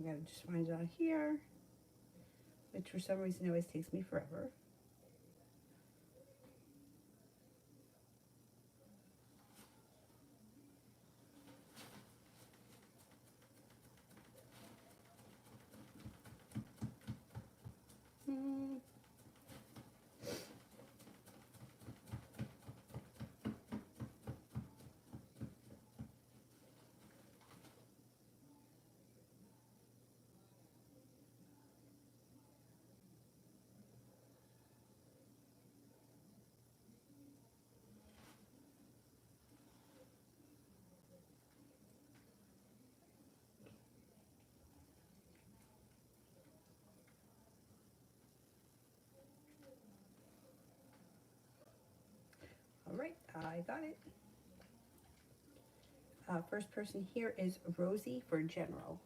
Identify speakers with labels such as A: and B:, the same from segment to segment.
A: gotta just find it out here, which for some reason always takes me forever. Hmm. All right, I got it. First person here is Rosie for general.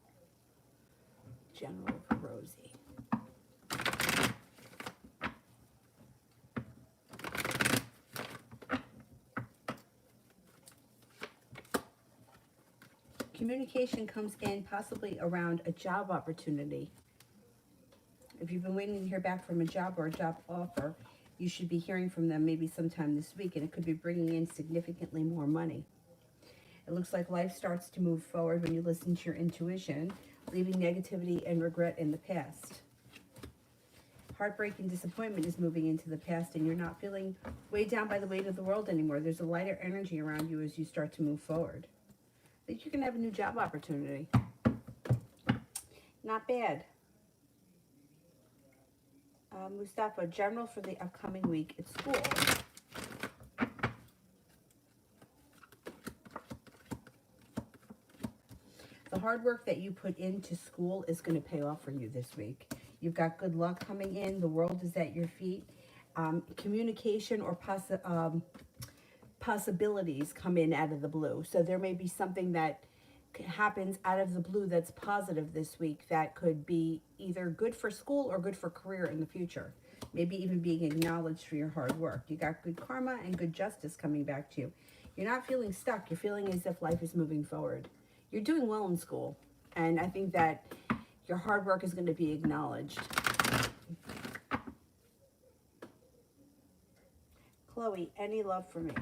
A: General for Rosie. Communication comes in possibly around a job opportunity. If you've been waiting to hear back from a job or a job offer, you should be hearing from them maybe sometime this week, and it could be bringing in significantly more money. It looks like life starts to move forward when you listen to your intuition, leaving negativity and regret in the past. Heartbreak and disappointment is moving into the past, and you're not feeling weighed down by the weight of the world anymore. There's a lighter energy around you as you start to move forward. I think you can have a new job opportunity. Not bad. Mustafa, general for the upcoming week at school. The hard work that you put into school is going to pay off for you this week. You've got good luck coming in. The world is at your feet. Communication or possibilities come in out of the blue. So there may be something that happens out of the blue that's positive this week that could be either good for school or good for career in the future. Maybe even being acknowledged for your hard work. You got good karma and good justice coming back to you. You're not feeling stuck. You're feeling as if life is moving forward. You're doing well in school, and I think that your hard work is going to be acknowledged. Chloe, any love for me?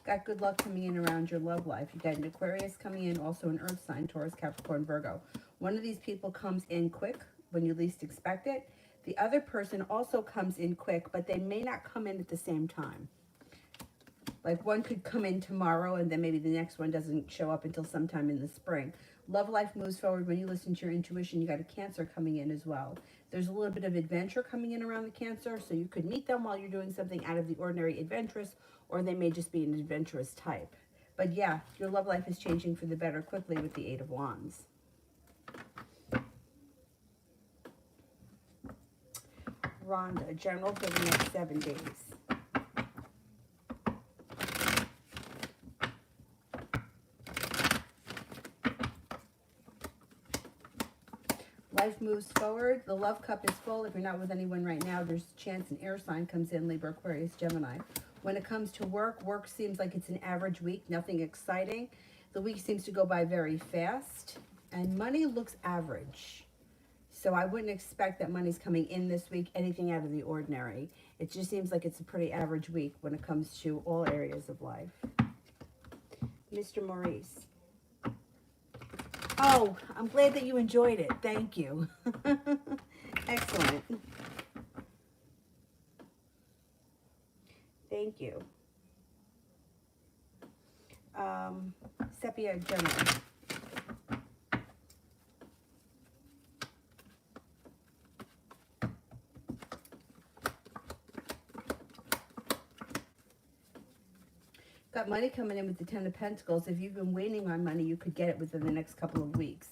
A: Got good luck coming in around your love life. You got an Aquarius coming in, also an earth sign, Taurus, Capricorn, Virgo. One of these people comes in quick when you least expect it. The other person also comes in quick, but they may not come in at the same time. Like one could come in tomorrow and then maybe the next one doesn't show up until sometime in the spring. Love life moves forward when you listen to your intuition. You got a Cancer coming in as well. There's a little bit of adventure coming in around the Cancer, so you could meet them while you're doing something out of the ordinary adventurous, or they may just be an adventurous type. But yeah, your love life is changing for the better quickly with the Eight of Wands. Rhonda, general for the next 7 days. Life moves forward. The love cup is full. If you're not with anyone right now, there's a chance an air sign comes in, Libra, Aquarius, Gemini. When it comes to work, work seems like it's an average week, nothing exciting. The week seems to go by very fast, and money looks average. So I wouldn't expect that money's coming in this week, anything out of the ordinary. It just seems like it's a pretty average week when it comes to all areas of life. Mr. Maurice. Oh, I'm glad that you enjoyed it. Thank you. Excellent. Thank you. Sepia General. Got money coming in with the Ten of Pentacles. If you've been waiting on money, you could get it within the next couple of weeks.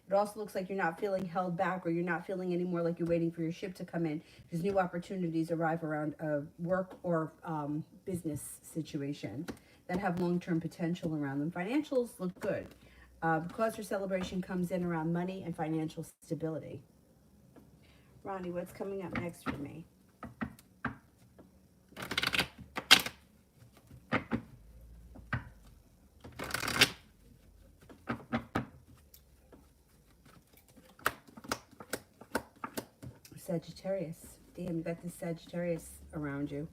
A: It also looks like you're not feeling held back, or you're not feeling anymore like you're waiting for your ship to come in, because new opportunities arrive around a work or business situation that have long-term potential around them. Financials look good. Cause for celebration comes in around money and financial stability. Ronnie, what's coming up next for me? Sagittarius. Damn, you got the Sagittarius around you.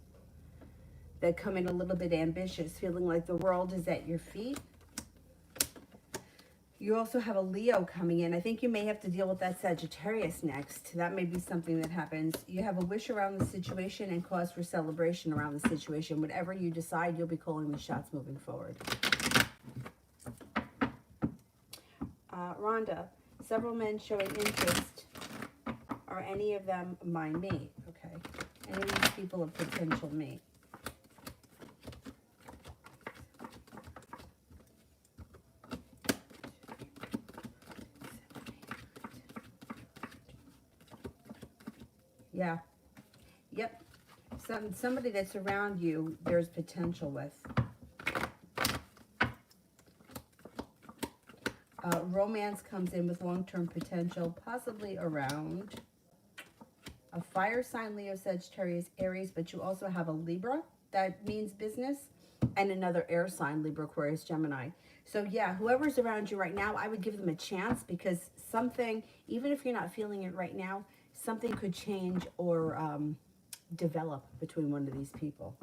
A: They come in a little bit ambitious, feeling like the world is at your feet. You also have a Leo coming in. I think you may have to deal with that Sagittarius next. That may be something that happens. You have a wish around the situation and cause for celebration around the situation. Whatever you decide, you'll be calling the shots moving forward. Rhonda, several men showing interest. Are any of them my mate? Okay. Any of these people a potential mate? Yeah. Yep. Somebody that's around you, there's potential with. Romance comes in with long-term potential, possibly around a fire sign, Leo, Sagittarius, Aries, but you also have a Libra. That means business. And another air sign, Libra, Aquarius, Gemini. So yeah, whoever's around you right now, I would give them a chance, because something, even if you're not feeling it right now, something could change or develop between one of these people.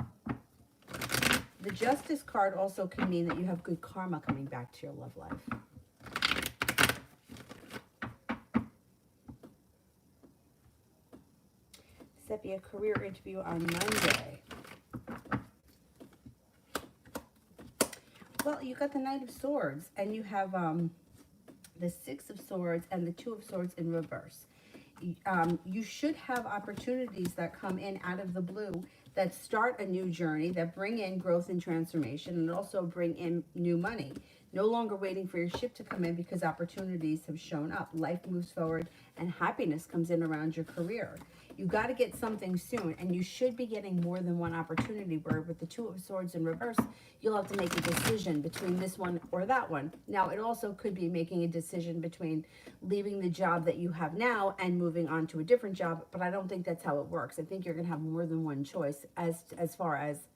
A: The Justice card also can mean that you have good karma coming back to your love life. Sepia, career interview on Monday. Well, you got the Knight of Swords, and you have the Six of Swords and the Two of Swords in reverse. You should have opportunities that come in out of the blue that start a new journey, that bring in growth and transformation, and also bring in new money. No longer waiting for your ship to come in, because opportunities have shown up. Life moves forward and happiness comes in around your career. You got to get something soon, and you should be getting more than one opportunity, where with the Two of Swords in reverse, you'll have to make a decision between this one or that one. Now, it also could be making a decision between leaving the job that you have now and moving on to a different job, but I don't think that's how it works. I think you're going to have more than one choice as far as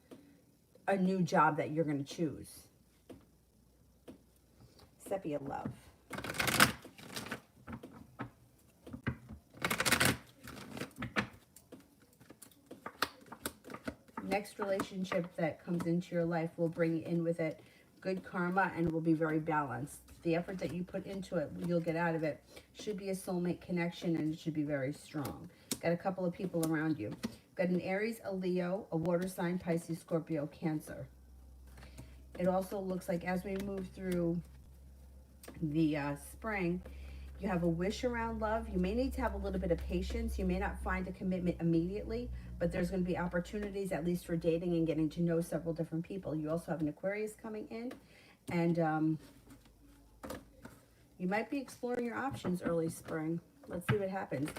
A: a new job that you're going to choose. Sepia, love. Next relationship that comes into your life will bring in with it good karma and will be very balanced. The effort that you put into it, you'll get out of it. Should be a soulmate connection, and it should be very strong. Got a couple of people around you. Got an Aries, a Leo, a water sign, Pisces, Scorpio, Cancer. It also looks like as we move through the spring, you have a wish around love. You may need to have a little bit of patience. You may not find a commitment immediately, but there's going to be opportunities, at least for dating and getting to know several different people. You also have an Aquarius coming in, and you might be exploring your options early spring. Let's see what happens.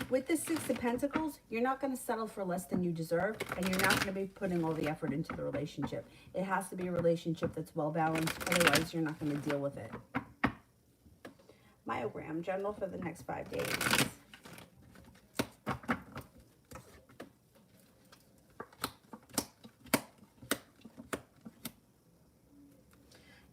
A: With the Six of Pentacles, you're not going to settle for less than you deserve, and you're not going to be putting all the effort into the relationship. It has to be a relationship that's well balanced. Otherwise, you're not going to deal with it. Myogram, general for the next 5 days.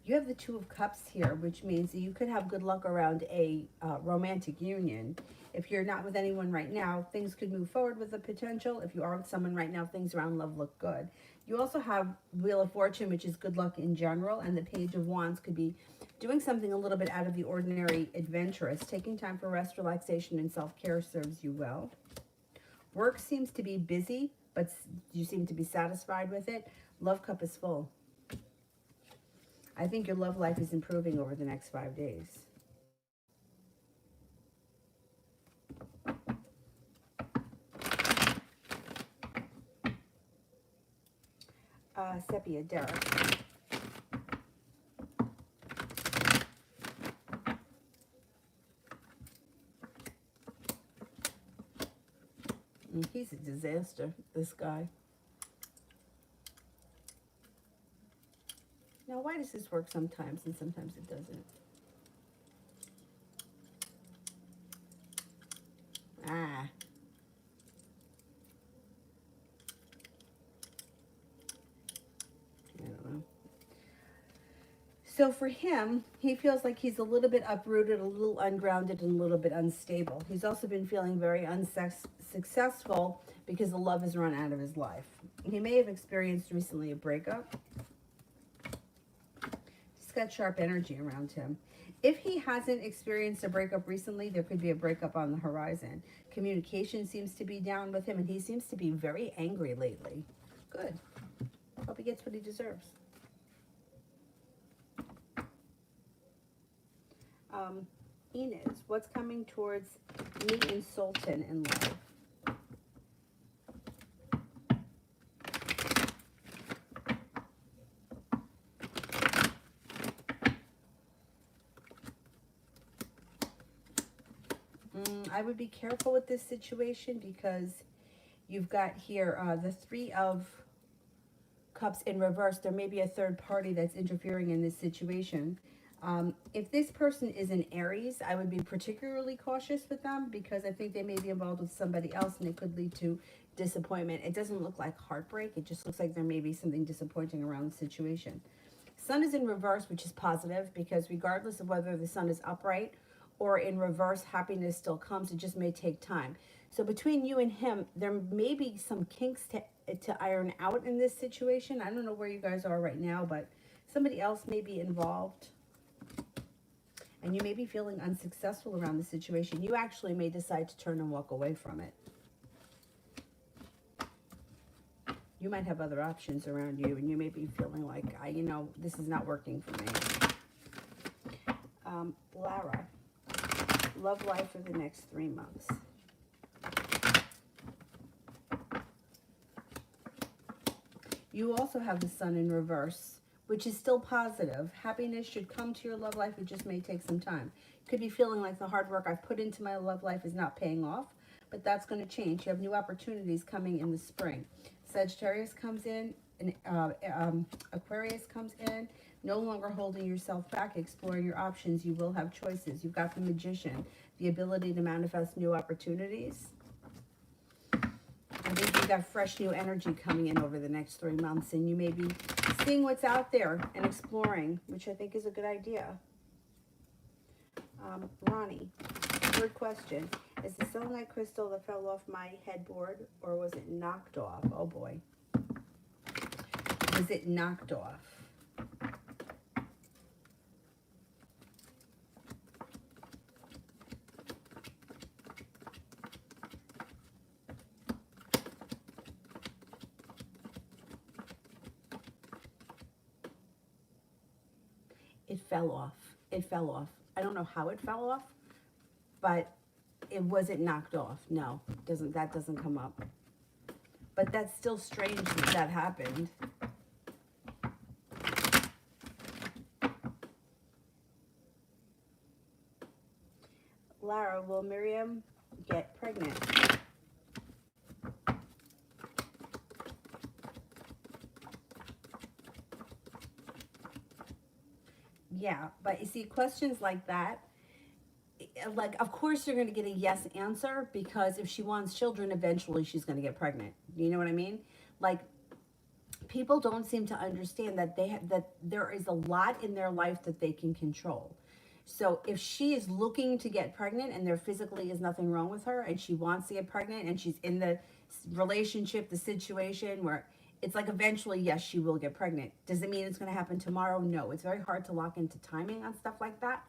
A: You have the Two of Cups here, which means that you could have good luck around a romantic union. If you're not with anyone right now, things could move forward with the potential. If you are with someone right now, things around love look good. You also have Wheel of Fortune, which is good luck in general, and the Page of Wands could be doing something a little bit out of the ordinary, adventurous. Taking time for rest, relaxation, and self-care serves you well. Work seems to be busy, but you seem to be satisfied with it. Love cup is full. I think your love life is improving over the next 5 days. Sepia, Derek. He's a disaster, this guy. Now, why does this work sometimes and sometimes it doesn't? Ah. I don't know. So for him, he feels like he's a little bit uprooted, a little ungrounded, and a little bit unstable. He's also been feeling very unsuccessful because the love has run out of his life. He may have experienced recently a breakup. He's got sharp energy around him. If he hasn't experienced a breakup recently, there could be a breakup on the horizon. Communication seems to be down with him, and he seems to be very angry lately. Good. Hope he gets what he deserves. Inez, what's coming towards me and Sultan in love? I would be careful with this situation because you've got here the Three of Cups in reverse. There may be a third party that's interfering in this situation. If this person is an Aries, I would be particularly cautious with them because I think they may be involved with somebody else and it could lead to disappointment. It doesn't look like heartbreak. It just looks like there may be something disappointing around the situation. Sun is in reverse, which is positive because regardless of whether the sun is upright or in reverse, happiness still comes. It just may take time. So between you and him, there may be some kinks to iron out in this situation. I don't know where you guys are right now, but somebody else may be involved. And you may be feeling unsuccessful around the situation. You actually may decide to turn and walk away from it. You might have other options around you, and you may be feeling like, this is not working for me. Lara, love life for the next 3 months. You also have the sun in reverse, which is still positive. Happiness should come to your love life. It just may take some time. Could be feeling like the hard work I've put into my love life is not paying off, but that's going to change. You have new opportunities coming in the spring. Sagittarius comes in, and Aquarius comes in. No longer holding yourself back, exploring your options. You will have choices. You've got the Magician, the ability to manifest new opportunities. I think you've got fresh new energy coming in over the next 3 months, and you may be seeing what's out there and exploring, which I think is a good idea. Ronnie, third question. Is the selenite crystal that fell off my headboard, or was it knocked off? Oh boy. Was it knocked off? It fell off. It fell off. I don't know how it fell off, but it wasn't knocked off. No, that doesn't come up. But that's still strange that happened. Lara, will Miriam get pregnant? Yeah, but you see, questions like that, like, of course you're going to get a yes answer, because if she wants children, eventually she's going to get pregnant. You know what I mean? Like, people don't seem to understand that that there is a lot in their life that they can control. So if she is looking to get pregnant and there physically is nothing wrong with her and she wants to get pregnant and she's in the relationship, the situation where it's like eventually, yes, she will get pregnant. Does it mean it's going to happen tomorrow? No. It's very hard to lock into timing on stuff like that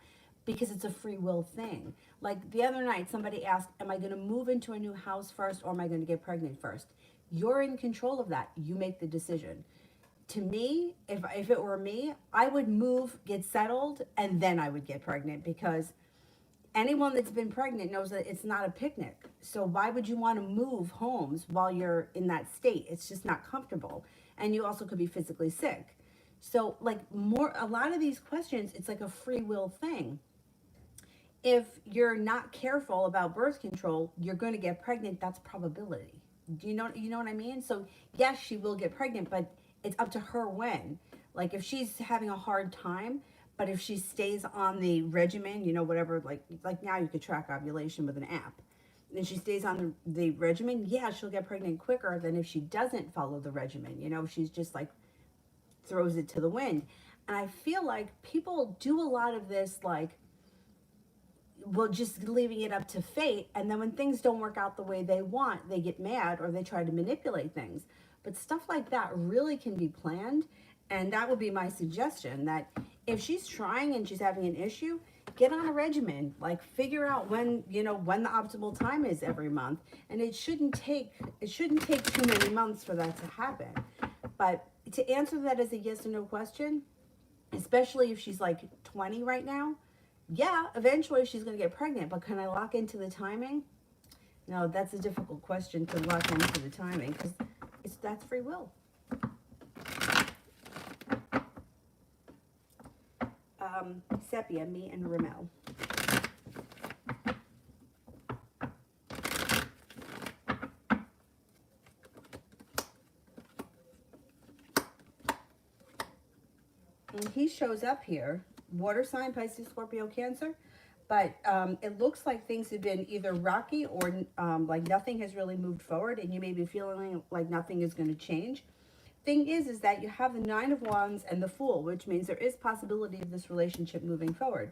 A: because it's a free will thing. Like the other night, somebody asked, am I going to move into a new house first, or am I going to get pregnant first? You're in control of that. You make the decision. To me, if it were me, I would move, get settled, and then I would get pregnant, because anyone that's been pregnant knows that it's not a picnic. So why would you want to move homes while you're in that state? It's just not comfortable. And you also could be physically sick. So like a lot of these questions, it's like a free will thing. If you're not careful about birth control, you're going to get pregnant. That's probability. Do you know what I mean? So yes, she will get pregnant, but it's up to her when. Like if she's having a hard time, but if she stays on the regimen, whatever, like now you could track ovulation with an app. And she stays on the regimen, yeah, she'll get pregnant quicker than if she doesn't follow the regimen. She's just like throws it to the wind. And I feel like people do a lot of this, like, well, just leaving it up to fate. And then when things don't work out the way they want, they get mad or they try to manipulate things. But stuff like that really can be planned. And that would be my suggestion, that if she's trying and she's having an issue, get on a regimen, like figure out when, you know, when the optimal time is every month. And it shouldn't take too many months for that to happen. But to answer that as a yes or no question, especially if she's like 20 right now, yeah, eventually she's going to get pregnant, but can I lock into the timing? No, that's a difficult question to lock into the timing, because that's free will. Sepia, me and Ramel. And he shows up here, water sign, Pisces, Scorpio, Cancer. But it looks like things have been either rocky or like nothing has really moved forward, and you may be feeling like nothing is going to change. Thing is that you have the Nine of Wands and the Fool, which means there is possibility of this relationship moving forward.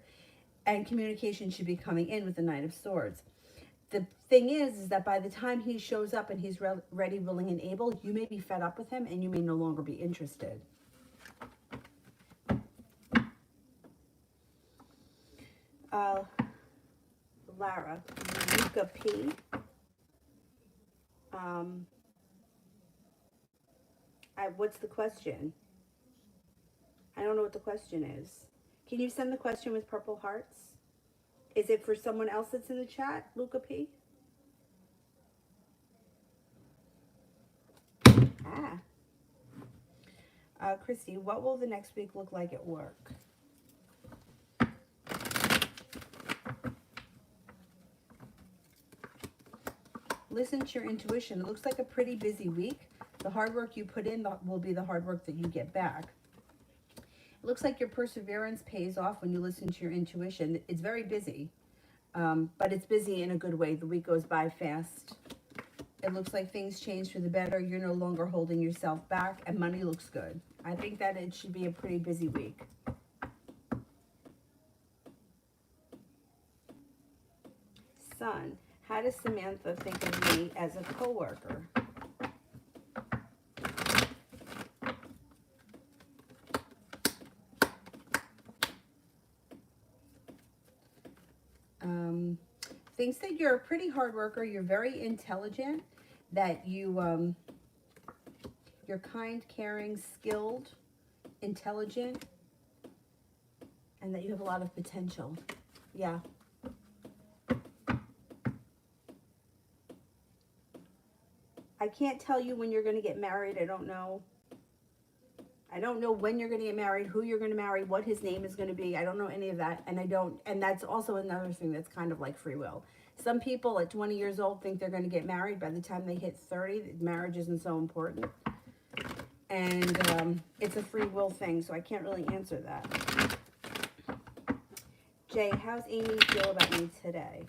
A: And communication should be coming in with the Knight of Swords. The thing is that by the time he shows up and he's ready, willing, and able, you may be fed up with him and you may no longer be interested. Lara, Luca P. What's the question? I don't know what the question is. Can you send the question with purple hearts? Is it for someone else that's in the chat, Luca P? Christy, what will the next week look like at work? Listen to your intuition. It looks like a pretty busy week. The hard work you put in will be the hard work that you get back. It looks like your perseverance pays off when you listen to your intuition. It's very busy, but it's busy in a good way. The week goes by fast. It looks like things change for the better. You're no longer holding yourself back, and money looks good. I think that it should be a pretty busy week. Sun, how does Samantha think of me as a coworker? Thinks that you're a pretty hard worker. You're very intelligent. That you're kind, caring, skilled, intelligent, and that you have a lot of potential. Yeah. I can't tell you when you're going to get married. I don't know. I don't know when you're going to get married, who you're going to marry, what his name is going to be. I don't know any of that. And that's also another thing that's kind of like free will. Some people at 20 years old think they're going to get married. By the time they hit 30, marriage isn't so important. And it's a free will thing, so I can't really answer that. Jay, how's Amy feel about me today?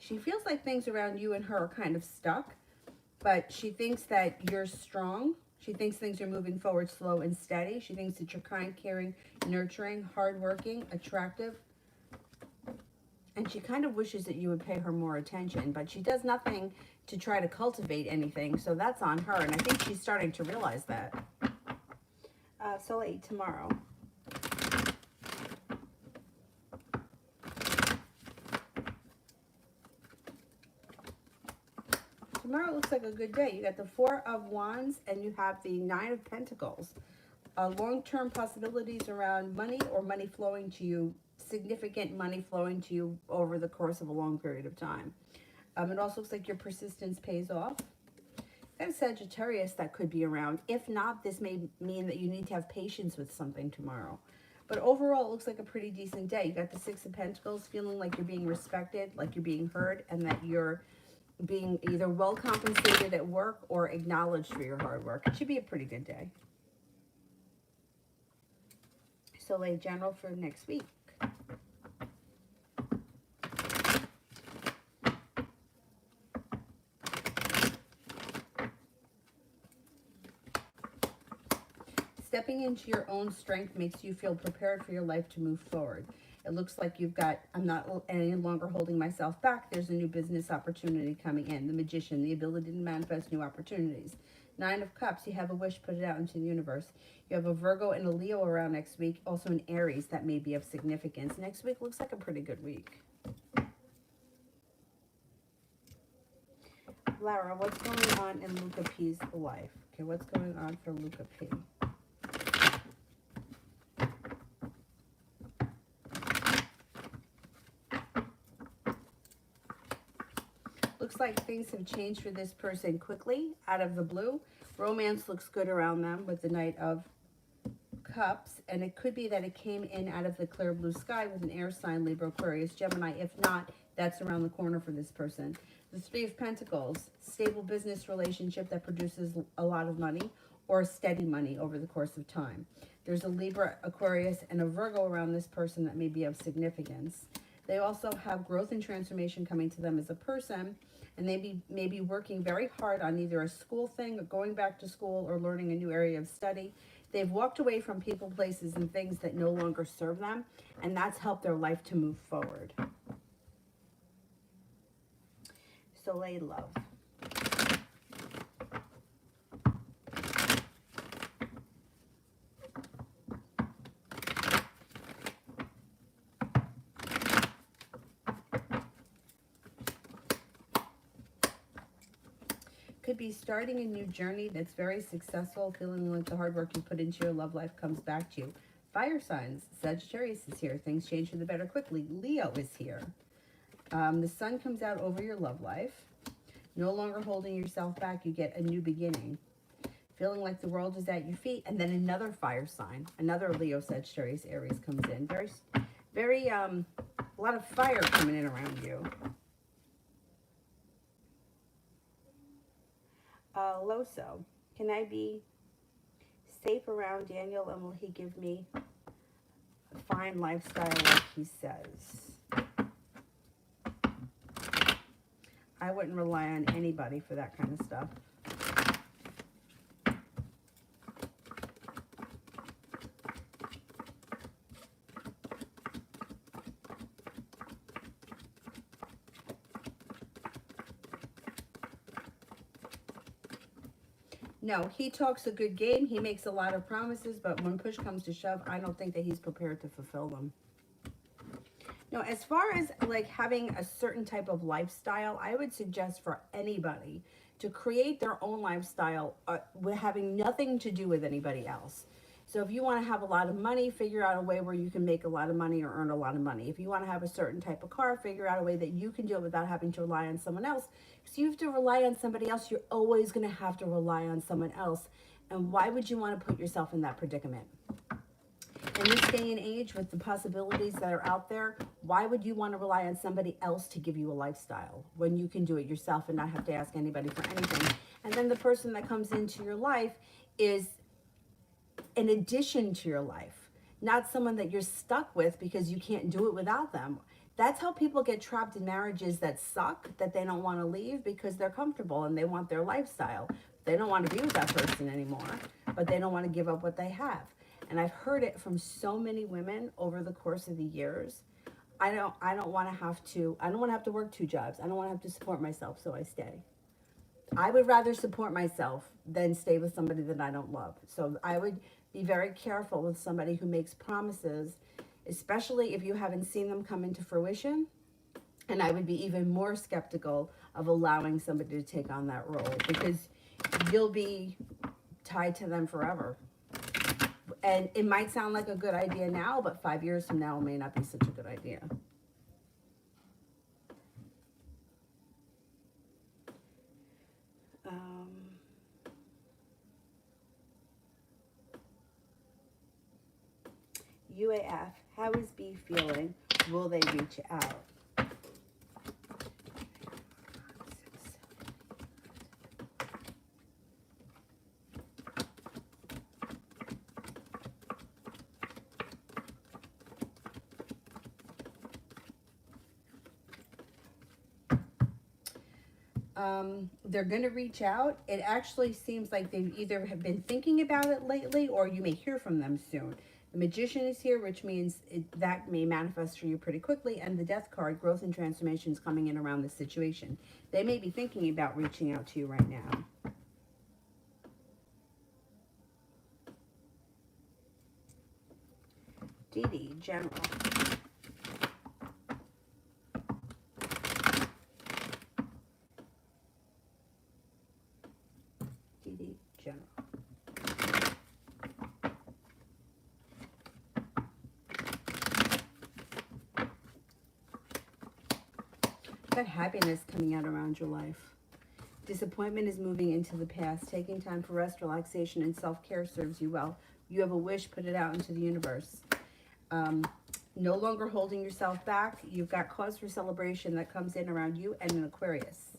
A: She feels like things around you and her are kind of stuck, but she thinks that you're strong. She thinks things are moving forward slow and steady. She thinks that you're kind, caring, nurturing, hardworking, attractive. And she kind of wishes that you would pay her more attention, but she does nothing to try to cultivate anything, so that's on her, and I think she's starting to realize that. Soleil, tomorrow. Tomorrow looks like a good day. You got the Four of Wands and you have the Nine of Pentacles. Long-term possibilities around money or money flowing to you, significant money flowing to you over the course of a long period of time. It also looks like your persistence pays off. Got a Sagittarius that could be around. If not, this may mean that you need to have patience with something tomorrow. But overall, it looks like a pretty decent day. You got the Six of Pentacles, feeling like you're being respected, like you're being heard, and that you're being either well compensated at work or acknowledged for your hard work. It should be a pretty good day. Soleil general for next week. Stepping into your own strength makes you feel prepared for your life to move forward. It looks like you've got, I'm not any longer holding myself back. There's a new business opportunity coming in. The Magician, the ability to manifest new opportunities. Nine of Cups, you have a wish, put it out into the universe. You have a Virgo and a Leo around next week. Also an Aries that may be of significance. Next week looks like a pretty good week. Lara, what's going on in Luca P's life? Okay, what's going on for Luca P? Looks like things have changed for this person quickly, out of the blue. Romance looks good around them with the Knight of Cups, and it could be that it came in out of the clear blue sky with an air sign, Libra, Aquarius, Gemini. If not, that's around the corner for this person. The Three of Pentacles, stable business relationship that produces a lot of money or steady money over the course of time. There's a Libra, Aquarius, and a Virgo around this person that may be of significance. They also have growth and transformation coming to them as a person, and they may be working very hard on either a school thing, or going back to school, or learning a new area of study. They've walked away from people, places, and things that no longer serve them, and that's helped their life to move forward. Soleil Love. Could be starting a new journey that's very successful, feeling like the hard work you put into your love life comes back to you. Fire signs, Sagittarius is here. Things change for the better quickly. Leo is here. The sun comes out over your love life. No longer holding yourself back, you get a new beginning. Feeling like the world is at your feet. And then another fire sign, another Leo, Sagittarius, Aries comes in. A lot of fire coming in around you. Loso, can I be safe around Daniel, and will he give me a fine lifestyle like he says? I wouldn't rely on anybody for that kind of stuff. No, he talks a good game. He makes a lot of promises, but when push comes to shove, I don't think that he's prepared to fulfill them. No, as far as like having a certain type of lifestyle, I would suggest for anybody to create their own lifestyle with having nothing to do with anybody else. So if you want to have a lot of money, figure out a way where you can make a lot of money or earn a lot of money. If you want to have a certain type of car, figure out a way that you can do it without having to rely on someone else. Because you have to rely on somebody else, you're always going to have to rely on someone else. And why would you want to put yourself in that predicament? In this day and age, with the possibilities that are out there, why would you want to rely on somebody else to give you a lifestyle when you can do it yourself and not have to ask anybody for anything? And then the person that comes into your life is an addition to your life, not someone that you're stuck with because you can't do it without them. That's how people get trapped in marriages that suck, that they don't want to leave because they're comfortable and they want their lifestyle. They don't want to be with that person anymore, but they don't want to give up what they have. And I've heard it from so many women over the course of the years. I don't want to have to work two jobs. I don't want to have to support myself, so I stay. I would rather support myself than stay with somebody that I don't love. So I would be very careful with somebody who makes promises, especially if you haven't seen them come into fruition. And I would be even more skeptical of allowing somebody to take on that role because you'll be tied to them forever. And it might sound like a good idea now, but 5 years from now, it may not be such a good idea. UAF, how is B feeling? Will they reach out? They're going to reach out. It actually seems like they either have been thinking about it lately or you may hear from them soon. The Magician is here, which means that may manifest for you pretty quickly. And the Death card, growth and transformation, is coming in around this situation. They may be thinking about reaching out to you right now. Dee Dee, General. Dee Dee, General. Got happiness coming out around your life. Disappointment is moving into the past. Taking time for rest, relaxation, and self-care serves you well. You have a wish, put it out into the universe. No longer holding yourself back. You've got cause for celebration that comes in around you and an Aquarius.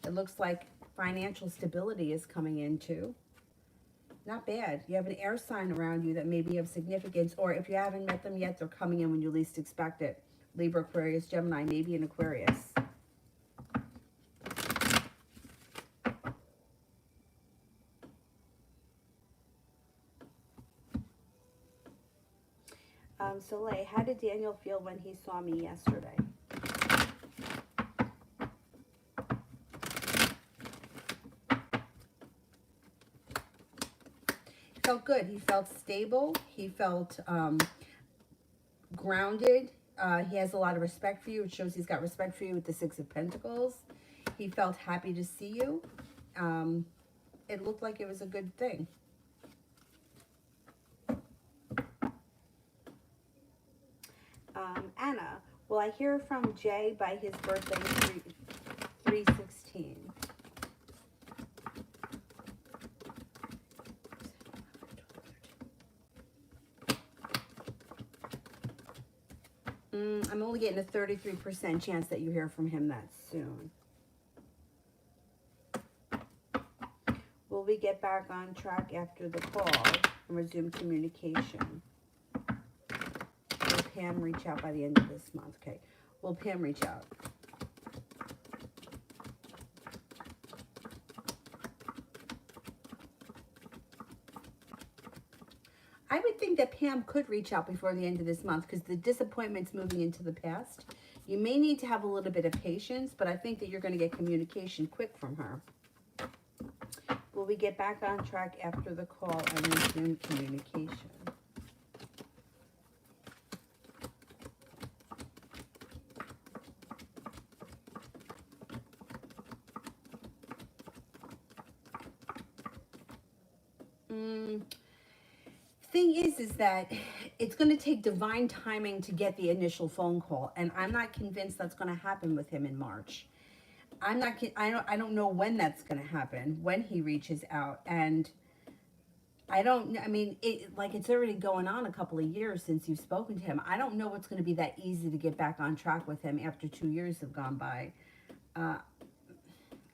A: It looks like financial stability is coming in too. Not bad. You have an air sign around you that may be of significance, or if you haven't met them yet, they're coming in when you least expect it. Libra, Aquarius, Gemini, maybe an Aquarius. Soleil, how did Daniel feel when he saw me yesterday? He felt good. He felt stable. He felt grounded. He has a lot of respect for you. It shows he's got respect for you with the Six of Pentacles. He felt happy to see you. It looked like it was a good thing. Anna, will I hear from Jay by his birthday, 3/16? I'm only getting a 33% chance that you hear from him that soon. Will we get back on track after the call and resume communication? Will Pam reach out by the end of this month? Okay. Will Pam reach out? I would think that Pam could reach out before the end of this month because the disappointment's moving into the past. You may need to have a little bit of patience, but I think that you're going to get communication quick from her. Will we get back on track after the call and resume communication? Thing is that it's going to take divine timing to get the initial phone call, and I'm not convinced that's going to happen with him in March. I don't know when that's going to happen, when he reaches out, and it's already going on a couple of years since you've spoken to him. I don't know what's going to be that easy to get back on track with him after 2 years have gone by.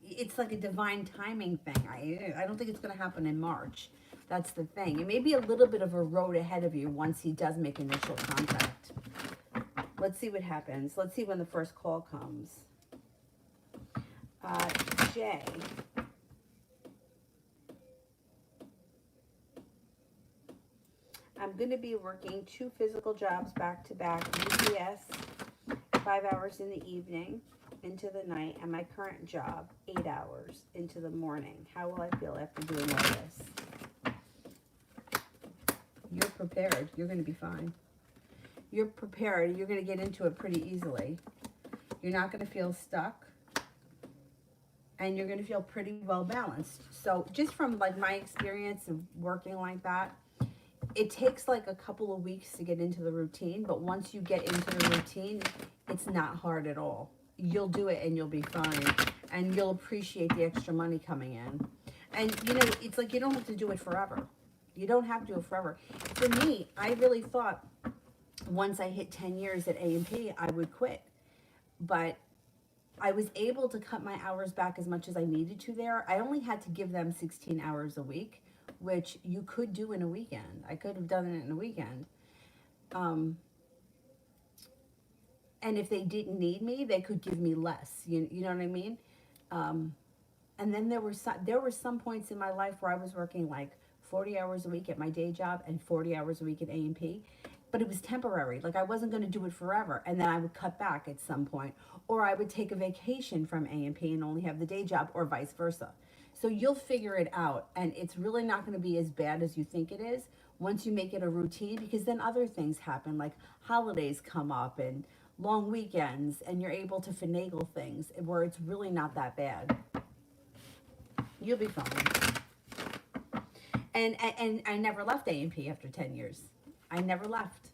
A: It's like a divine timing thing. I don't think it's going to happen in March. That's the thing. It may be a little bit of a road ahead of you once he does make initial contact. Let's see what happens. Let's see when the first call comes. Jay. I'm going to be working 2 physical jobs back to back. UPS, 5 hours in the evening into the night, and my current job, 8 hours into the morning. How will I feel after doing all this? You're prepared. You're going to be fine. You're prepared. You're going to get into it pretty easily. You're not going to feel stuck. And you're going to feel pretty well balanced. So just from like my experience of working like that, it takes like a couple of weeks to get into the routine. But once you get into the routine, it's not hard at all. You'll do it and you'll be fine. And you'll appreciate the extra money coming in. And, you know, it's like you don't have to do it forever. You don't have to do it forever. For me, I really thought once I hit 10 years at A&P, I would quit. But I was able to cut my hours back as much as I needed to there. I only had to give them 16 hours a week, which you could do in a weekend. I could have done it in a weekend. And if they didn't need me, they could give me less. You know what I mean? And then there were some points in my life where I was working like 40 hours a week at my day job and 40 hours a week at A&P. But it was temporary. Like I wasn't going to do it forever. And then I would cut back at some point. Or I would take a vacation from A&P and only have the day job, or vice versa. So you'll figure it out. And it's really not going to be as bad as you think it is once you make it a routine, because then other things happen, like holidays come up and long weekends, and you're able to finagle things where it's really not that bad. You'll be fine. And I never left A&P after 10 years. I never left.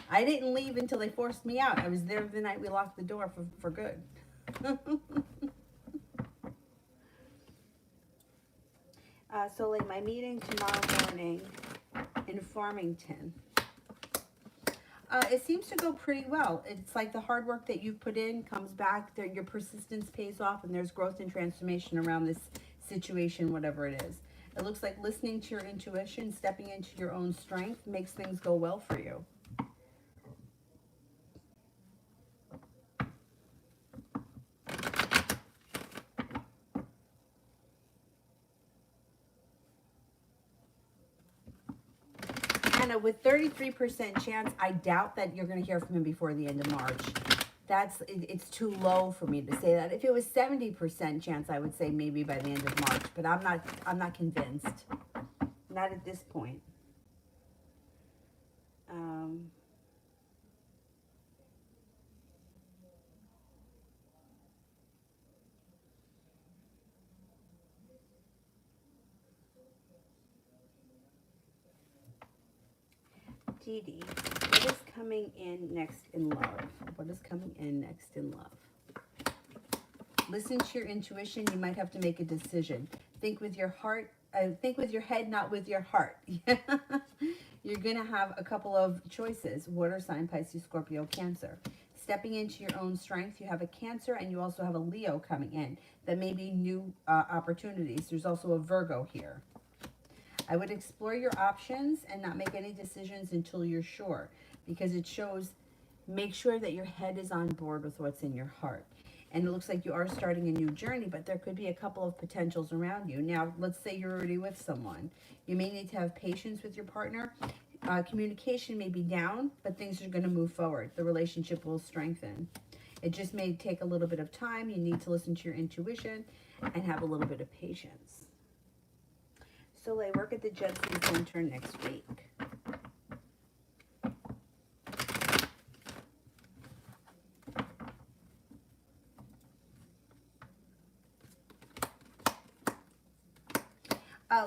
A: I didn't leave until they forced me out. I was there the night we locked the door for good. So like my meeting tomorrow morning in Farmington. It seems to go pretty well. It's like the hard work that you put in comes back. There, your persistence pays off, and there's growth and transformation around this situation, whatever it is. It looks like listening to your intuition, stepping into your own strength makes things go well for you. And with 33% chance, I doubt that you're going to hear from him before the end of March. It's too low for me to say that. If it was 70% chance, I would say maybe by the end of March, but I'm not convinced. Not at this point. Dee Dee, what is coming in next in love? What is coming in next in love? Listen to your intuition. You might have to make a decision. Think with your heart. Think with your head, not with your heart. You're going to have a couple of choices. Water sign, Pisces, Scorpio, Cancer. Stepping into your own strength. You have a Cancer and you also have a Leo coming in. That may be new opportunities. There's also a Virgo here. I would explore your options and not make any decisions until you're sure, because it shows, make sure that your head is on board with what's in your heart. And it looks like you are starting a new journey, but there could be a couple of potentials around you. Now, let's say you're already with someone. You may need to have patience with your partner. Communication may be down, but things are going to move forward. The relationship will strengthen. It just may take a little bit of time. You need to listen to your intuition and have a little bit of patience. So I work at the Judson Center next week.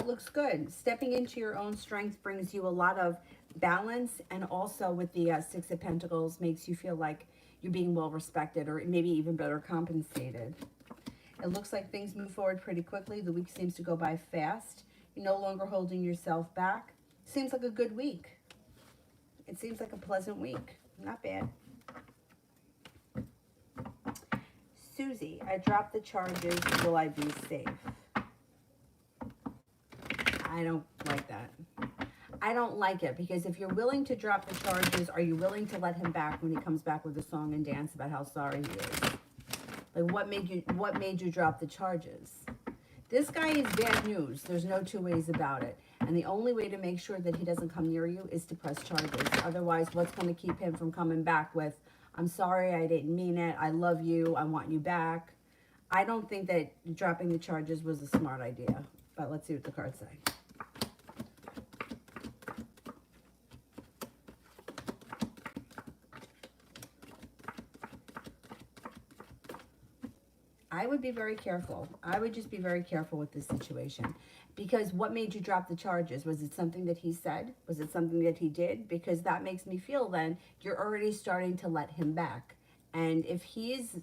A: Looks good. Stepping into your own strength brings you a lot of balance, and also with the Six of Pentacles makes you feel like you're being well respected, or maybe even better compensated. It looks like things move forward pretty quickly. The week seems to go by fast. You're no longer holding yourself back. Seems like a good week. It seems like a pleasant week. Not bad. Susie, I dropped the charges. Will I be safe? I don't like that. I don't like it, because if you're willing to drop the charges, are you willing to let him back when he comes back with a song and dance about how sorry he is? Like, what made you drop the charges? This guy is bad news. There's no two ways about it. And the only way to make sure that he doesn't come near you is to press charges. Otherwise, what's going to keep him from coming back with, I'm sorry, I didn't mean it, I love you, I want you back? I don't think that dropping the charges was a smart idea. But let's see what the cards say. I would be very careful. I would just be very careful with this situation. Because what made you drop the charges? Was it something that he said? Was it something that he did? Because that makes me feel then you're already starting to let him back. And if he's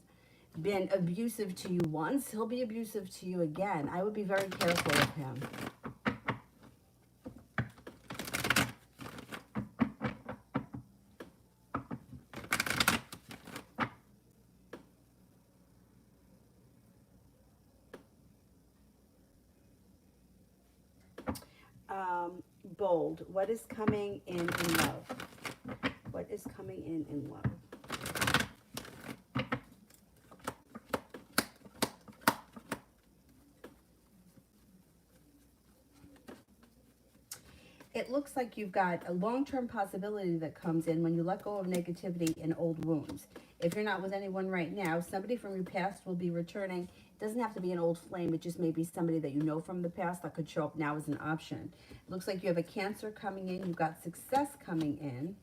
A: been abusive to you once, he'll be abusive to you again. I would be very careful with him. Bold. What is coming in love? What is coming in love? It looks like you've got a long-term possibility that comes in when you let go of negativity and old wounds. If you're not with anyone right now, somebody from your past will be returning. It doesn't have to be an old flame. It just may be somebody that you know from the past that could show up now as an option. It looks like you have a Cancer coming in. You've got success coming in.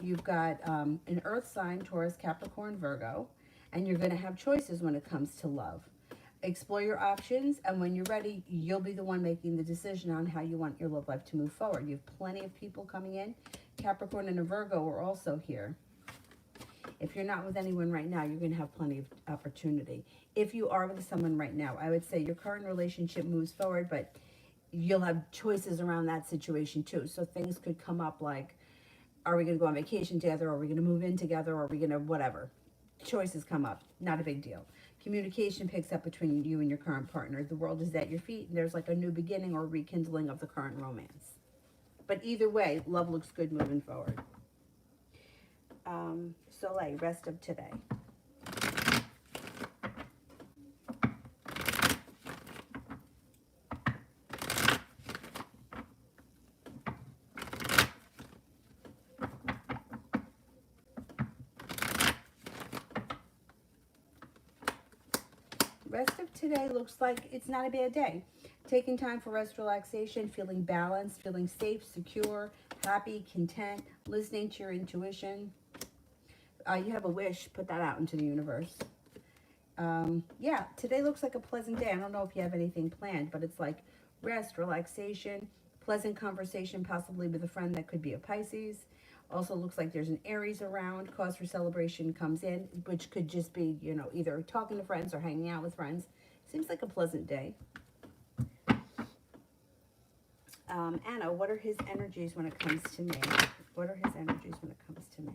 A: You've got an earth sign, Taurus, Capricorn, Virgo, and you're going to have choices when it comes to love. Explore your options, and when you're ready, you'll be the one making the decision on how you want your love life to move forward. You have plenty of people coming in. Capricorn and a Virgo are also here. If you're not with anyone right now, you're going to have plenty of opportunity. If you are with someone right now, I would say your current relationship moves forward, but you'll have choices around that situation too. So things could come up like, are we going to go on vacation together? Are we going to move in together? Are we going to whatever? Choices come up. Not a big deal. Communication picks up between you and your current partner. The world is at your feet, and there's like a new beginning or rekindling of the current romance. But either way, love looks good moving forward. Soleil, rest of today. Rest of today looks like it's not a bad day. Taking time for rest, relaxation, feeling balanced, feeling safe, secure, happy, content, listening to your intuition. You have a wish, put that out into the universe. Yeah, today looks like a pleasant day. I don't know if you have anything planned, but it's like rest, relaxation, pleasant conversation, possibly with a friend that could be a Pisces. Also looks like there's an Aries around. Cause for celebration comes in, which could just be, you know, either talking to friends or hanging out with friends. Seems like a pleasant day. Anna, what are his energies when it comes to me? What are his energies when it comes to me?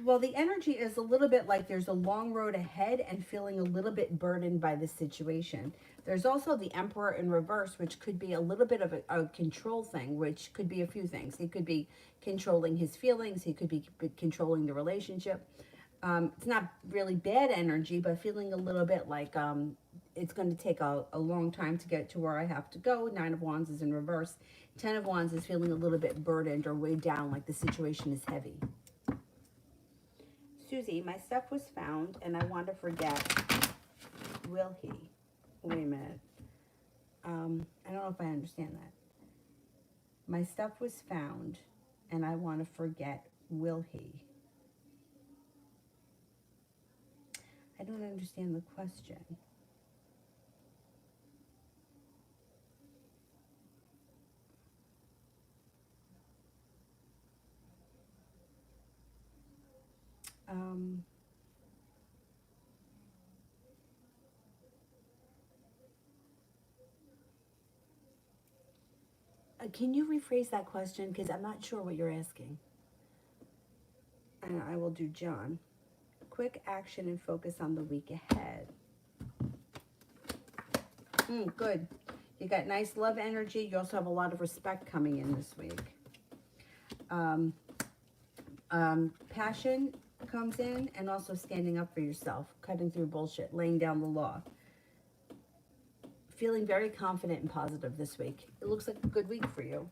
A: Well, the energy is a little bit like there's a long road ahead and feeling a little bit burdened by the situation. There's also the Emperor in reverse, which could be a little bit of a control thing, which could be a few things. He could be controlling his feelings. He could be controlling the relationship. It's not really bad energy, but feeling a little bit like it's going to take a long time to get to where I have to go. Nine of Wands is in reverse. 10 of Wands is feeling a little bit burdened or weighed down, like the situation is heavy. Susie, my stuff was found and I want to forget. Will he? Wait a minute. I don't know if I understand that. My stuff was found and I want to forget. Will he? I don't understand the question. Can you rephrase that question? Because I'm not sure what you're asking. And I will do John. Quick action and focus on the week ahead. Good. You got nice love energy. You also have a lot of respect coming in this week. Passion comes in, and also standing up for yourself, cutting through bullshit, laying down the law. Feeling very confident and positive this week. It looks like a good week for you.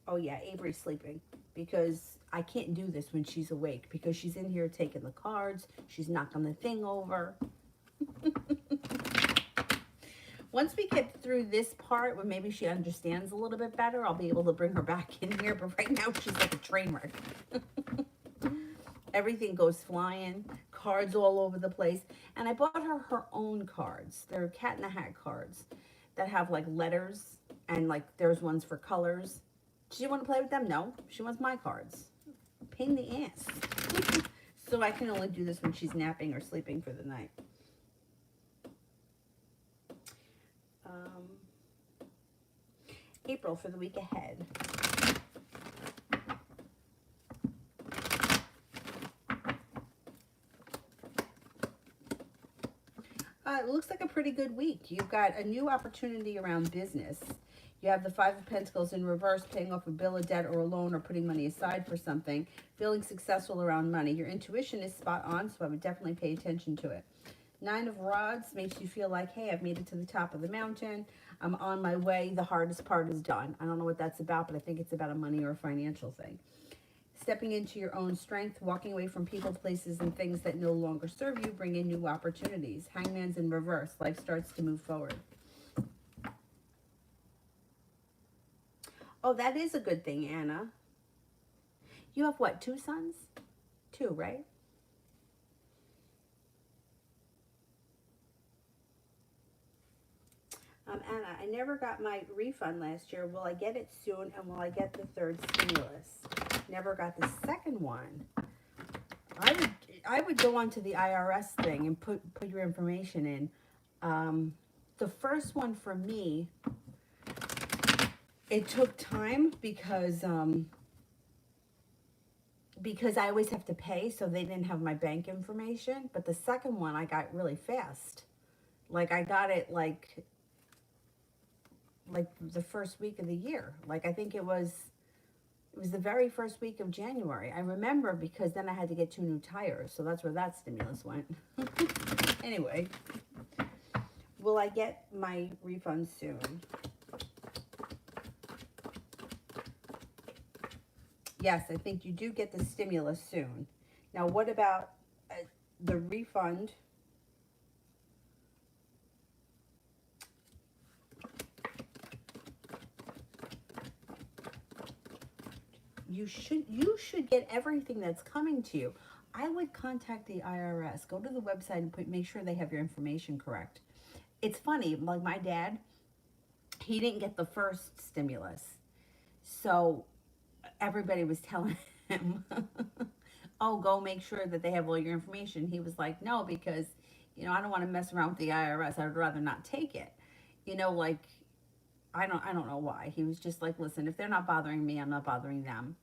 A: Oh yeah, Avery's sleeping because I can't do this when she's awake because she's in here taking the cards. She's knocking the thing over. Once we get through this part where maybe she understands a little bit better, I'll be able to bring her back in here. But right now she's like a train wreck. Everything goes flying, cards all over the place. And I bought her own cards. They're cat in the hat cards that have like letters and like there's ones for colors. Does she want to play with them? No, she wants my cards. Pain in the ass. So I can only do this when she's napping or sleeping for the night. April for the week ahead. It looks like a pretty good week. You've got a new opportunity around business. You have the Five of Pentacles in reverse, paying off a bill, a debt, or a loan, or putting money aside for something. Feeling successful around money. Your intuition is spot on, so I would definitely pay attention to it. Nine of Rods makes you feel like, hey, I've made it to the top of the mountain. I'm on my way. The hardest part is done. I don't know what that's about, but I think it's about a money or a financial thing. Stepping into your own strength, walking away from people, places, and things that no longer serve you, bring in new opportunities. Hangman's in reverse. Life starts to move forward. Oh, that is a good thing, Anna. You have what, 2 sons? 2, right? Anna, I never got my refund last year. Will I get it soon? And will I get the 3rd stimulus? Never got the 2nd one. I would go onto the IRS thing and put your information in. The first one for me, it took time because I always have to pay, so they didn't have my bank information. But the second one I got really fast. Like I got it like the first week of the year. Like I think it was the very first week of January. I remember because then I had to get 2 new tires. So that's where that stimulus went. Anyway, will I get my refund soon? Yes, I think you do get the stimulus soon. Now, what about the refund? You should get everything that's coming to you. I would contact the IRS. Go to the website and make sure they have your information correct. It's funny, like my dad, he didn't get the first stimulus. So everybody was telling him, oh, go make sure that they have all your information. He was like, no, because, I don't want to mess around with the IRS. I would rather not take it. Like, I don't know why. He was just like, listen, if they're not bothering me, I'm not bothering them.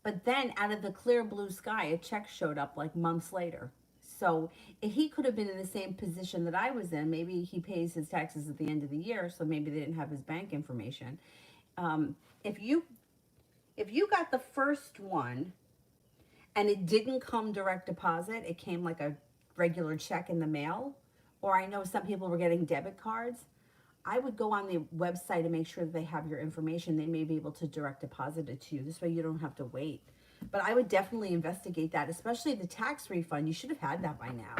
A: But then out of the clear blue sky, a check showed up like months later. So he could have been in the same position that I was in. Maybe he pays his taxes at the end of the year, so maybe they didn't have his bank information. If you got the first one and it didn't come direct deposit, it came like a regular check in the mail, or I know some people were getting debit cards, I would go on the website and make sure that they have your information. They may be able to direct deposit it to you. This way you don't have to wait. But I would definitely investigate that, especially the tax refund. You should have had that by now.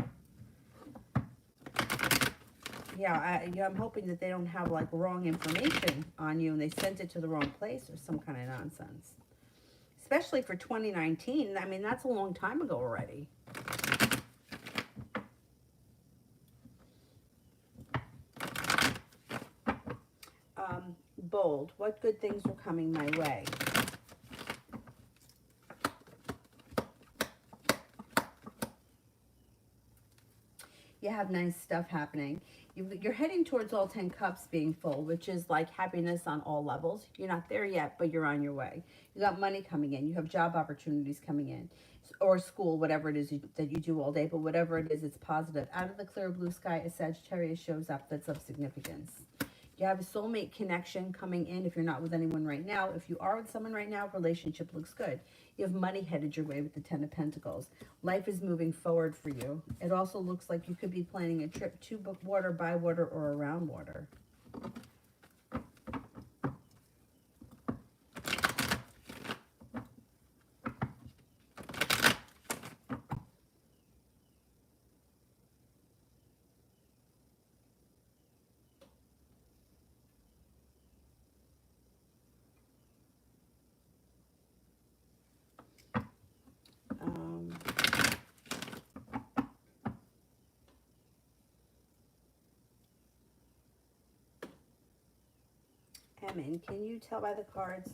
A: Yeah, I'm hoping that they don't have like wrong information on you and they sent it to the wrong place or some kind of nonsense. Especially for 2019. I mean, that's a long time ago already. Bold. What good things are coming my way? You have nice stuff happening. You're heading towards all 10 cups being full, which is like happiness on all levels. You're not there yet, but you're on your way. You got money coming in. You have job opportunities coming in, or school, whatever it is that you do all day. But whatever it is, it's positive. Out of the clear blue sky, a Sagittarius shows up that's of significance. You have a soulmate connection coming in if you're not with anyone right now. If you are with someone right now, relationship looks good. You have money headed your way with the 10 of Pentacles. Life is moving forward for you. It also looks like you could be planning a trip to water, by water, or around water. Emin, can you tell by the cards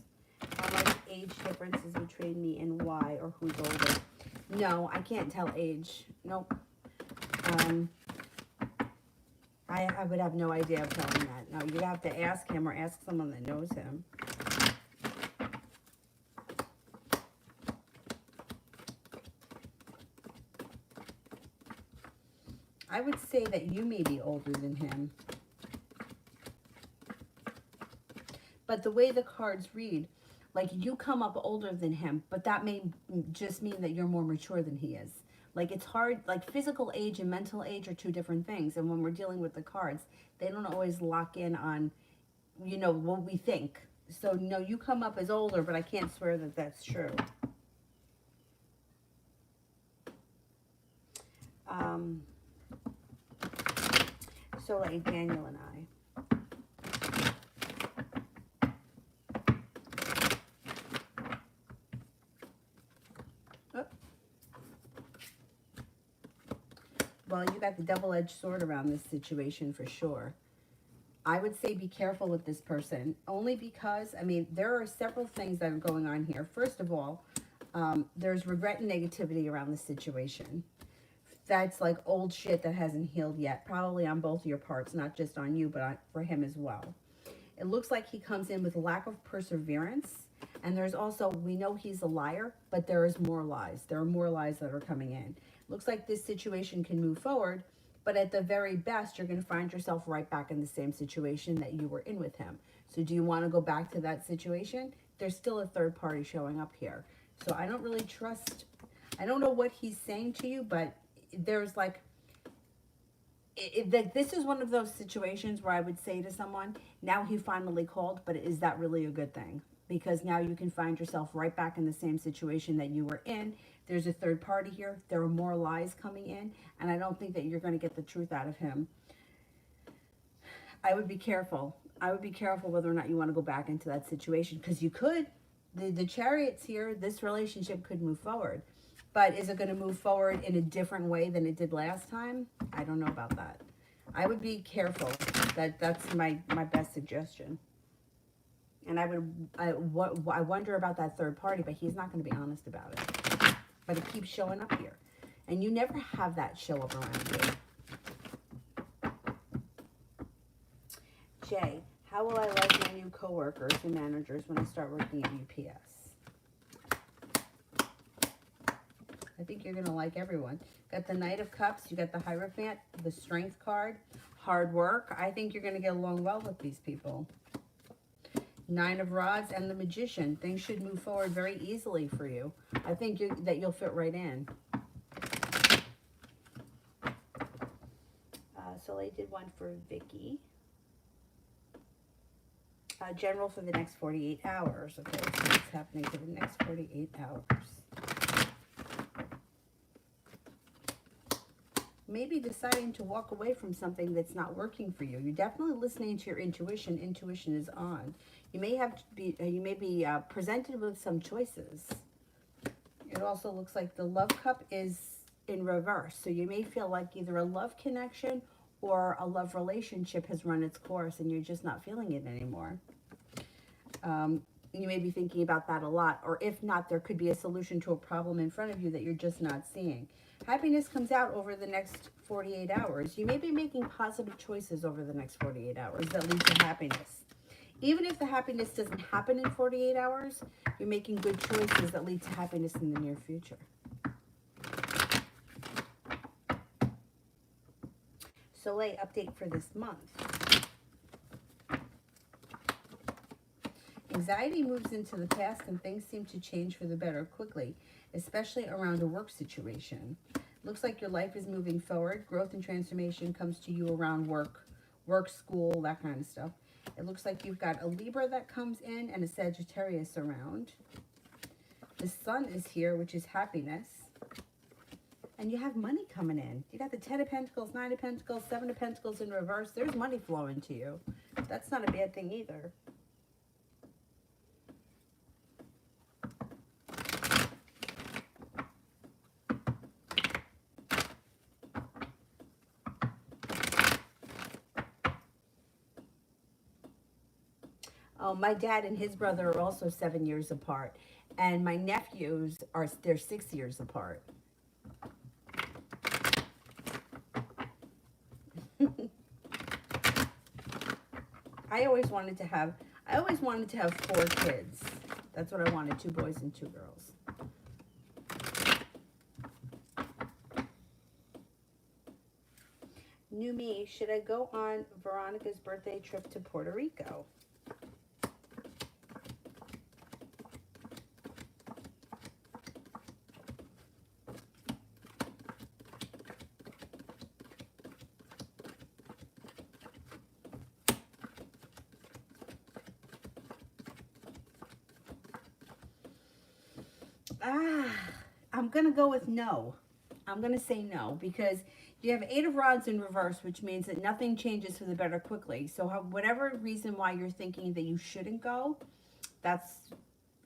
A: how much age difference is between me and why, or who's older? No, I can't tell age. Nope. I would have no idea of telling that. No, you'd have to ask him or ask someone that knows him. I would say that you may be older than him. But the way the cards read, like you come up older than him, but that may just mean that you're more mature than he is. Like it's hard, like physical age and mental age are two different things. And when we're dealing with the cards, they don't always lock in on, what we think. So no, you come up as older, but I can't swear that that's true. So like Daniel and I. Oh. Well, you got the double-edged sword around this situation for sure. I would say be careful with this person, only because, I mean, there are several things that are going on here. First of all, there's regret and negativity around the situation. That's like old shit that hasn't healed yet, probably on both of your parts, not just on you, but for him as well. It looks like he comes in with lack of perseverance. And there's also, we know he's a liar, but there is more lies. There are more lies that are coming in. Looks like this situation can move forward, but at the very best, you're going to find yourself right back in the same situation that you were in with him. So do you want to go back to that situation? There's still a third party showing up here. So I don't really trust, I don't know what he's saying to you, but there's like, this is one of those situations where I would say to someone, now he finally called, but is that really a good thing? Because now you can find yourself right back in the same situation that you were in. There's a third party here. There are more lies coming in, and I don't think that you're going to get the truth out of him. I would be careful. I would be careful whether or not you want to go back into that situation, because you could. The Chariot's here. This relationship could move forward. But is it going to move forward in a different way than it did last time? I don't know about that. I would be careful. That's my best suggestion. And I wonder about that third party, but he's not going to be honest about it. But it keeps showing up here. And you never have that show up around you. Jay, how will I like my new coworkers and managers when I start working at UPS? I think you're going to like everyone. Got the Knight of Cups. You got the Hierophant, the Strength card. Hard work. I think you're going to get along well with these people. Nine of Rods and the Magician. Things should move forward very easily for you. I think that you'll fit right in. So I did one for Vicky. General for the next 48 hours. Okay, so what's happening for the next 48 hours? Maybe deciding to walk away from something that's not working for you. You're definitely listening to your intuition. Intuition is on. You may be presented with some choices. It also looks like the Love Cup is in reverse. So you may feel like either a love connection or a love relationship has run its course and you're just not feeling it anymore. You may be thinking about that a lot. Or if not, there could be a solution to a problem in front of you that you're just not seeing. Happiness comes out over the next 48 hours. You may be making positive choices over the next 48 hours that lead to happiness. Even if the happiness doesn't happen in 48 hours, you're making good choices that lead to happiness in the near future. Soleil update for this month. Anxiety moves into the past and things seem to change for the better quickly, especially around a work situation. Looks like your life is moving forward. Growth and transformation comes to you around work, school, that kind of stuff. It looks like you've got a Libra that comes in and a Sagittarius around. The Sun is here, which is happiness. And you have money coming in. You got the 10 of Pentacles, 9 of Pentacles, 7 of Pentacles in reverse. There's money flowing to you. That's not a bad thing either. Oh, my dad and his brother are also 7 years apart. And my nephews they're 6 years apart. I always wanted to have 4 kids. That's what I wanted, 2 boys and 2 girls. New me, should I go on Veronica's birthday trip to Puerto Rico? I'm going to go with no. I'm going to say no because you have 8 of Rods in reverse, which means that nothing changes for the better quickly. So whatever reason why you're thinking that you shouldn't go, that's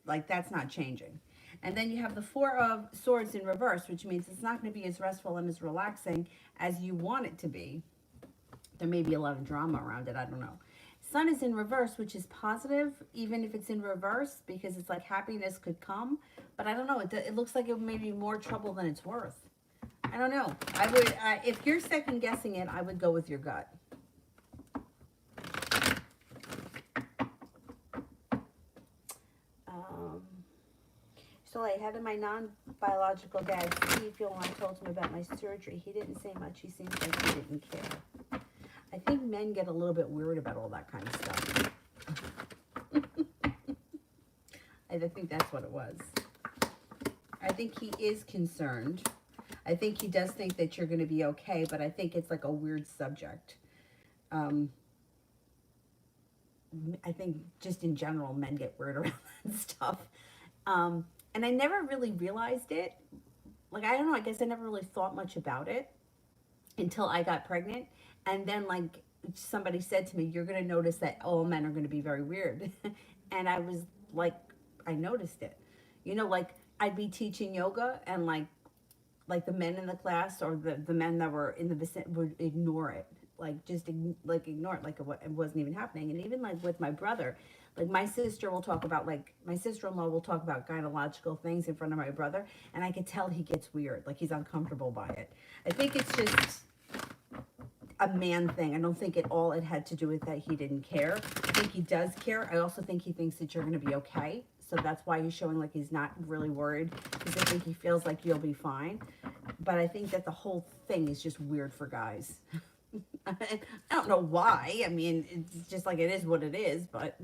A: that's not changing. And then you have the 4 of Swords in reverse, which means it's not going to be as restful and as relaxing as you want it to be. There may be a lot of drama around it. I don't know. Sun is in reverse, which is positive, even if it's in reverse, because it's like happiness could come. But I don't know. It looks like it may be more trouble than it's worth. I don't know. I would, if you're second guessing it, I would go with your gut. So I had my non-biological dad, Steve, when I told him about my surgery. He didn't say much. He seems like he didn't care. I think men get a little bit weird about all that kind of stuff. I think that's what it was. I think he is concerned. I think he does think that you're going to be okay, but I think it's like a weird subject. I think just in general, men get weird around that stuff. And I never really realized it. Like, I don't know, I guess I never really thought much about it until I got pregnant. And then, like, somebody said to me, you're going to notice that all men are going to be very weird. And I was like, I noticed it. You know, like, I'd be teaching yoga and, like the men in the class or the men that were in the vicinity would ignore it. Like, just, ignore it like it wasn't even happening. And even, like, with my brother, like, my sister will talk about, like, my sister-in-law will talk about gynecological things in front of my brother, and I could tell he gets weird. Like, he's uncomfortable by it. I think it's just a man thing. I don't think it had to do with that he didn't care. I think he does care. I also think he thinks that you're going to be okay. So that's why he's showing like he's not really worried, because I think he feels like you'll be fine. But I think that the whole thing is just weird for guys. I don't know why. I mean, it's just like it is what it is, but...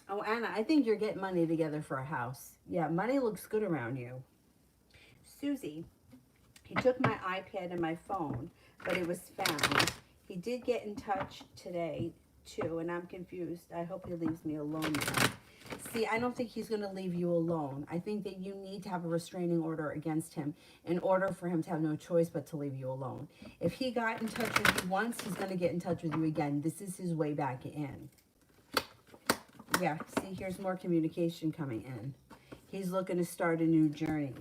A: Oh, Anna, I think you're getting money together for a house. Yeah, money looks good around you. Susie, he took my iPad and my phone, but it was found. He did get in touch today, too, and I'm confused. I hope he leaves me alone now. See, I don't think he's going to leave you alone. I think that you need to have a restraining order against him in order for him to have no choice but to leave you alone. If he got in touch with you once, he's going to get in touch with you again. This is his way back in. Yeah, see, here's more communication coming in. He's looking to start a new journey.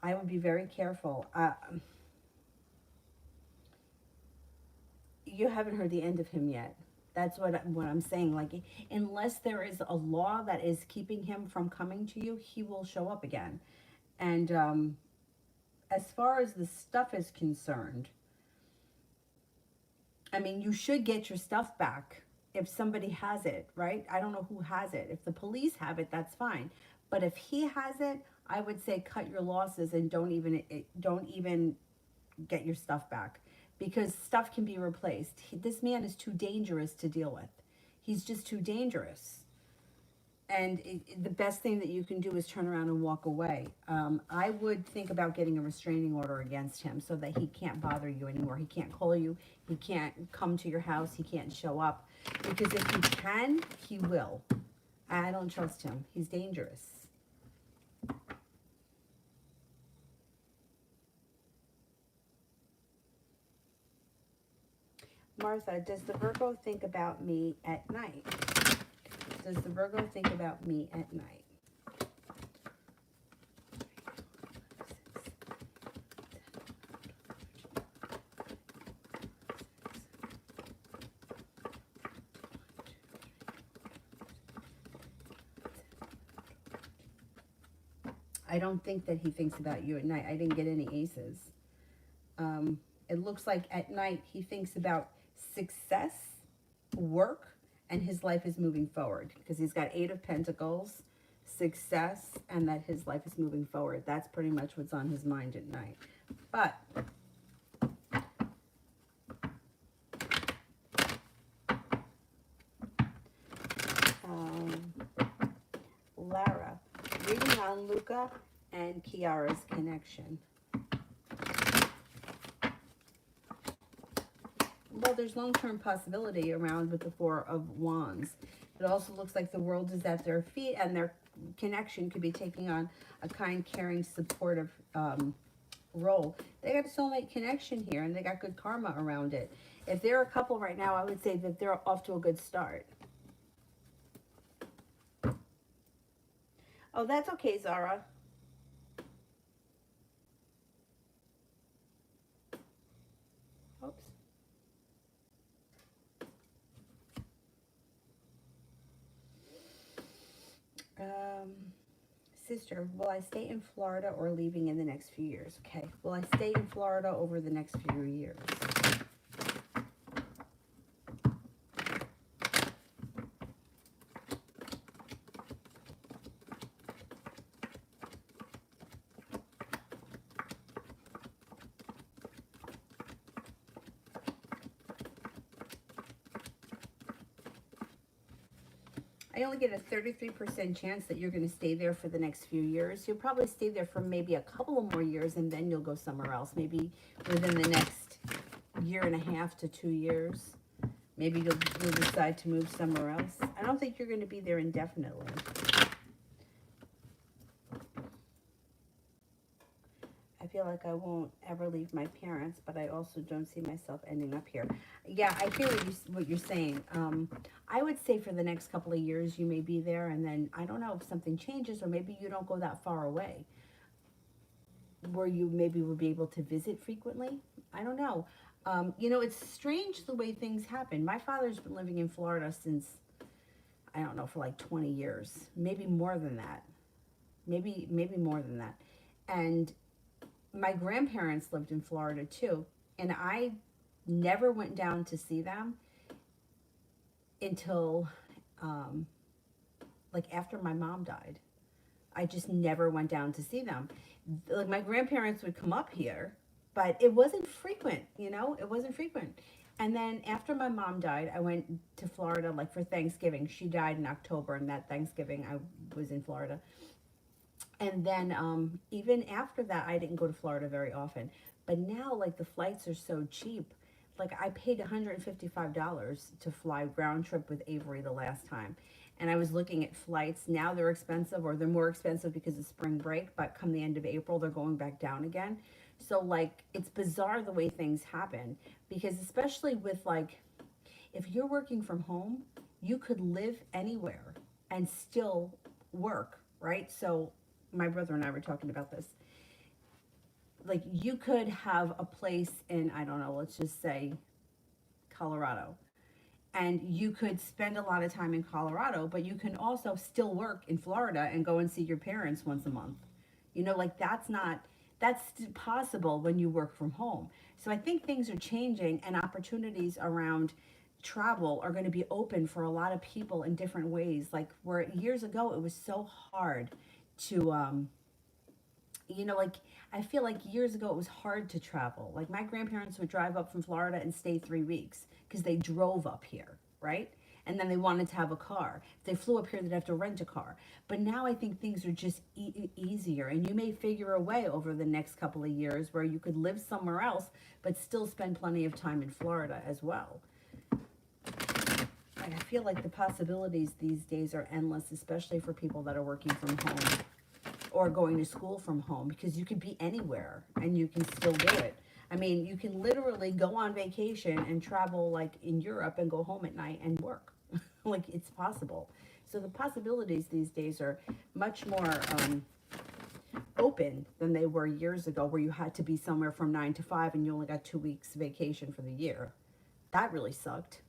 A: I would be very careful. You haven't heard the end of him yet. That's what I'm saying. Like, unless there is a law that is keeping him from coming to you, he will show up again. And as far as the stuff is concerned, I mean, you should get your stuff back if somebody has it, right? I don't know who has it. If the police have it, that's fine. But if he has it, I would say cut your losses and don't even get your stuff back, because stuff can be replaced. This man is too dangerous to deal with. He's just too dangerous. And the best thing that you can do is turn around and walk away. I would think about getting a restraining order against him so that he can't bother you anymore. He can't call you. He can't come to your house. He can't show up. Because if he can, he will. I don't trust him. He's dangerous. Martha, does the Virgo think about me at night? Does the Virgo think about me at night? I don't think that he thinks about you at night. I didn't get any aces. It looks like at night he thinks about success, work, and his life is moving forward, because he's got 8 of Pentacles, success, and that his life is moving forward. That's pretty much what's on his mind at night. But on Luca and Kiara's connection. Well, there's long-term possibility around with the Four of Wands. It also looks like the world is at their feet, and their connection could be taking on a kind, caring, supportive role. They got a soulmate connection here, and they got good karma around it. If they're a couple right now, I would say that they're off to a good start. Oh, that's okay, Zara. Oops. Sister, will I stay in Florida or leaving in the next few years? Okay. Will I stay in Florida over the next few years? I only get a 33% chance that you're going to stay there for the next few years. You'll probably stay there for maybe a couple of more years, and then you'll go somewhere else. Maybe within the next year and a half to 2 years. Maybe you'll decide to move somewhere else. I don't think you're going to be there indefinitely. I feel like I won't ever leave my parents, but I also don't see myself ending up here. Yeah, I hear what you're saying. I would say for the next couple of years you may be there, and then I don't know if something changes, or maybe you don't go that far away where you maybe will be able to visit frequently. I don't know. You know, it's strange the way things happen. My father's been living in Florida since, I don't know, for like 20 years, maybe more than that. Maybe more than that. And my grandparents lived in Florida too, and I never went down to see them until like after my mom died. I just never went down to see them. Like my grandparents would come up here, but it wasn't frequent, you know, it wasn't frequent. And then after my mom died, I went to Florida like for Thanksgiving. She died in October, and that Thanksgiving I was in Florida. And then even after that, I didn't go to Florida very often. But now, like, the flights are so cheap. Like, I paid $155 to fly round trip with Avery the last time. And I was looking at flights. Now they're expensive, or they're more expensive because of spring break. But come the end of April, they're going back down again. So, like, it's bizarre the way things happen. Because especially with, like, if you're working from home, you could live anywhere and still work, right? So my brother and I were talking about this. Like, you could have a place in, I don't know, let's just say Colorado. And you could spend a lot of time in Colorado, but you can also still work in Florida and go and see your parents once a month. You know, like that's possible when you work from home. So I think things are changing, and opportunities around travel are going to be open for a lot of people in different ways. Like, where years ago it was so hard to you know, like, I feel like years ago it was hard to travel. Like, my grandparents would drive up from Florida and stay 3 weeks because they drove up here, right? And then they wanted to have a car. If they flew up here, they'd have to rent a car. But now I think things are just easier, and you may figure a way over the next couple of years where you could live somewhere else but still spend plenty of time in Florida as well. And I feel like the possibilities these days are endless, especially for people that are working from home or going to school from home, because you could be anywhere and you can still do it. I mean, you can literally go on vacation and travel like in Europe and go home at night and work. Like, it's possible. So the possibilities these days are much more open than they were years ago, where you had to be somewhere from 9 to 5 and you only got 2 weeks vacation for the year. That really sucked.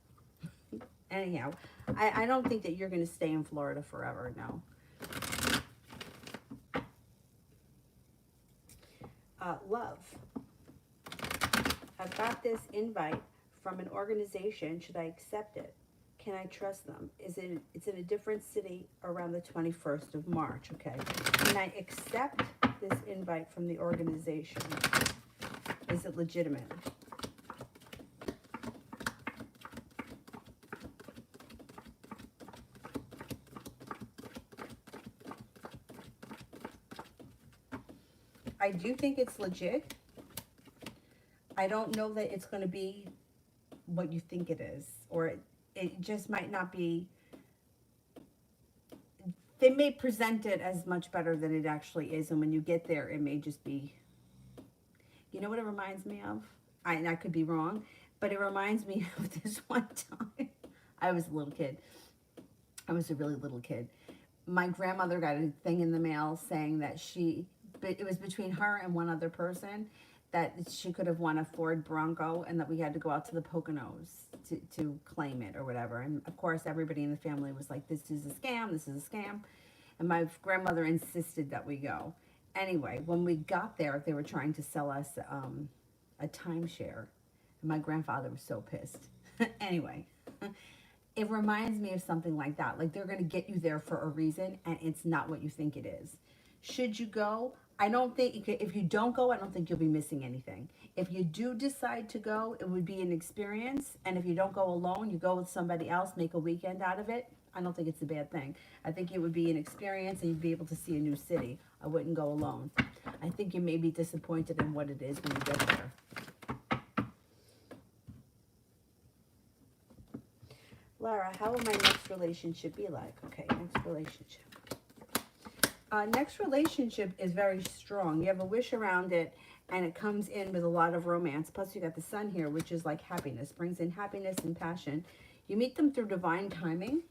A: Anyhow, I don't think that you're going to stay in Florida forever, no. Love. I've got this invite from an organization. Should I accept it? Can I trust them? It's in a different city around the 21st of March, okay? Can I accept this invite from the organization? Is it legitimate? I do think it's legit. I don't know that it's going to be what you think it is, or it just might not be. They may present it as much better than it actually is, and when you get there, it may just be, you know what it reminds me of? I could be wrong, but it reminds me of this one time. I was a little kid. I was a really little kid. My grandmother got a thing in the mail saying that it was between her and one other person, that she could have won a Ford Bronco and that we had to go out to the Poconos to claim it or whatever. And of course, everybody in the family was like, this is a scam, this is a scam. And my grandmother insisted that we go. Anyway, when we got there, they were trying to sell us a timeshare. And my grandfather was so pissed. Anyway, it reminds me of something like that. Like they're going to get you there for a reason and it's not what you think it is. Should you go? I don't think, if you don't go, I don't think you'll be missing anything. If you do decide to go, it would be an experience. And if you don't go alone, you go with somebody else, make a weekend out of it. I don't think it's a bad thing. I think it would be an experience and you'd be able to see a new city. I wouldn't go alone. I think you may be disappointed in what it is when you get there. Lara, how will my next relationship be like? Okay, next relationship. Next relationship is very strong. You have a wish around it, and it comes in with a lot of romance. Plus, you got the sun here, which is like happiness, brings in happiness and passion. You meet them through divine timing.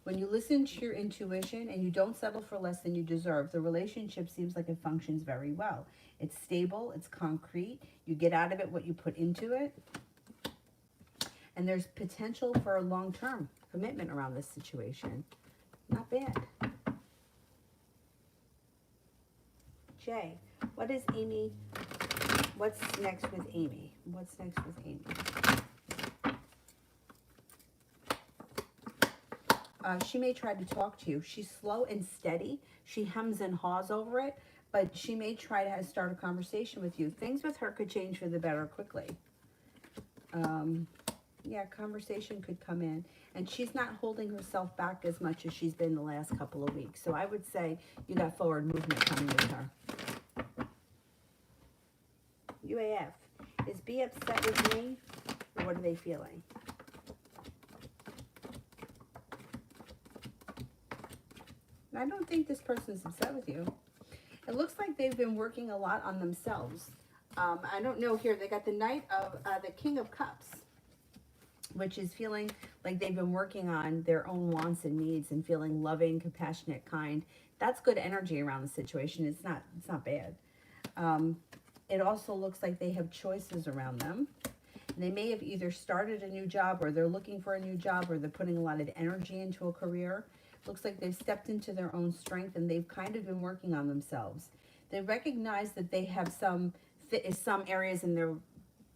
A: When you listen to your intuition and you don't settle for less than you deserve, the relationship seems like it functions very well. It's stable, it's concrete. You get out of it what you put into it. And there's potential for a long-term commitment around this situation. Not bad. Jay, what is Amy? What's next with Amy? What's next with Amy? She may try to talk to you. She's slow and steady. She hems and haws over it, but she may try to start a conversation with you. Things with her could change for the better quickly. Yeah, conversation could come in. And she's not holding herself back as much as she's been the last couple of weeks. So I would say you got forward movement coming with her. UAF, is B upset with me? Or what are they feeling? I don't think this person's upset with you. It looks like they've been working a lot on themselves. I don't know here. They got the Knight of the King of Cups, which is feeling like they've been working on their own wants and needs and feeling loving, compassionate, kind. That's good energy around the situation. It's not bad. It also looks like they have choices around them. They may have either started a new job or they're looking for a new job or they're putting a lot of energy into a career. Looks like they've stepped into their own strength and they've kind of been working on themselves. They recognize that they have some areas in their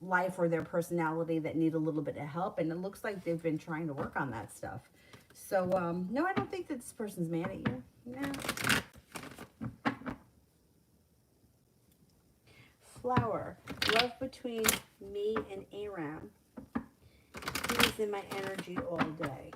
A: life or their personality that need a little bit of help, and it looks like they've been trying to work on that stuff. So no, I don't think that this person's mad at you. No. Flower, love between me and Aram. He is in my energy all day.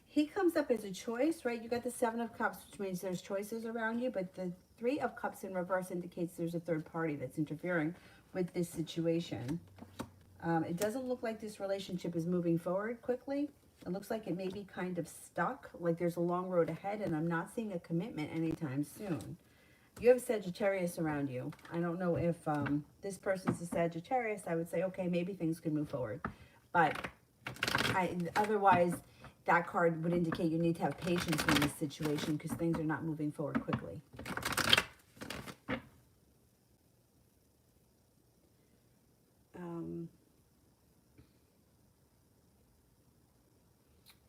A: He comes up as a choice, right? You got the Seven of Cups, which means there's choices around you, but the Three of Cups in reverse indicates there's a third party that's interfering with this situation. It doesn't look like this relationship is moving forward quickly. It looks like it may be kind of stuck, like there's a long road ahead, and I'm not seeing a commitment anytime soon. You have Sagittarius around you. I don't know if this person's a Sagittarius. I would say, okay, maybe things could move forward. But otherwise, that card would indicate you need to have patience in this situation because things are not moving forward quickly.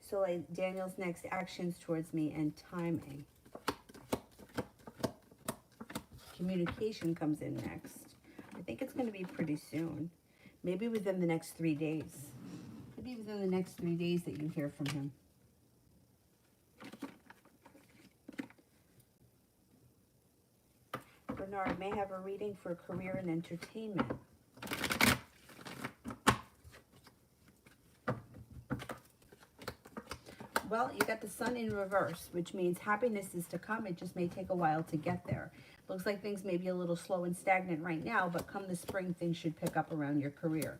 A: So like Daniel's next actions towards me and timing. Communication comes in next. I think it's going to be pretty soon. Maybe within the next 3 days. Maybe within the next 3 days that you hear from him. Bernard may have a reading for career and entertainment. Well, you got the sun in reverse, which means happiness is to come. It just may take a while to get there. Looks like things may be a little slow and stagnant right now, but come the spring, things should pick up around your career.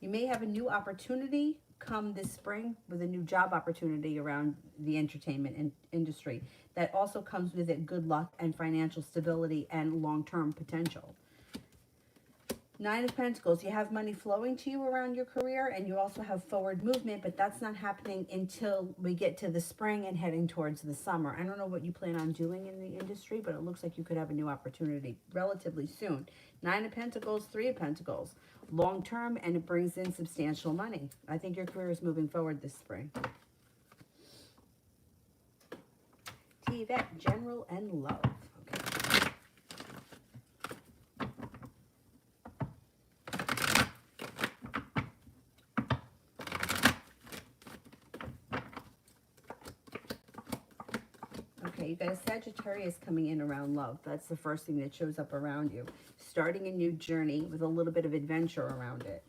A: You may have a new opportunity come this spring with a new job opportunity around the entertainment industry. That also comes with it good luck and financial stability and long-term potential. Nine of Pentacles, you have money flowing to you around your career, and you also have forward movement, but that's not happening until we get to the spring and heading towards the summer. I don't know what you plan on doing in the industry, but it looks like you could have a new opportunity relatively soon. Nine of Pentacles, Three of Pentacles, long term, and it brings in substantial money. I think your career is moving forward this spring. Yvette, general and love. Okay, you got a Sagittarius coming in around love. That's the first thing that shows up around you. Starting a new journey with a little bit of adventure around it.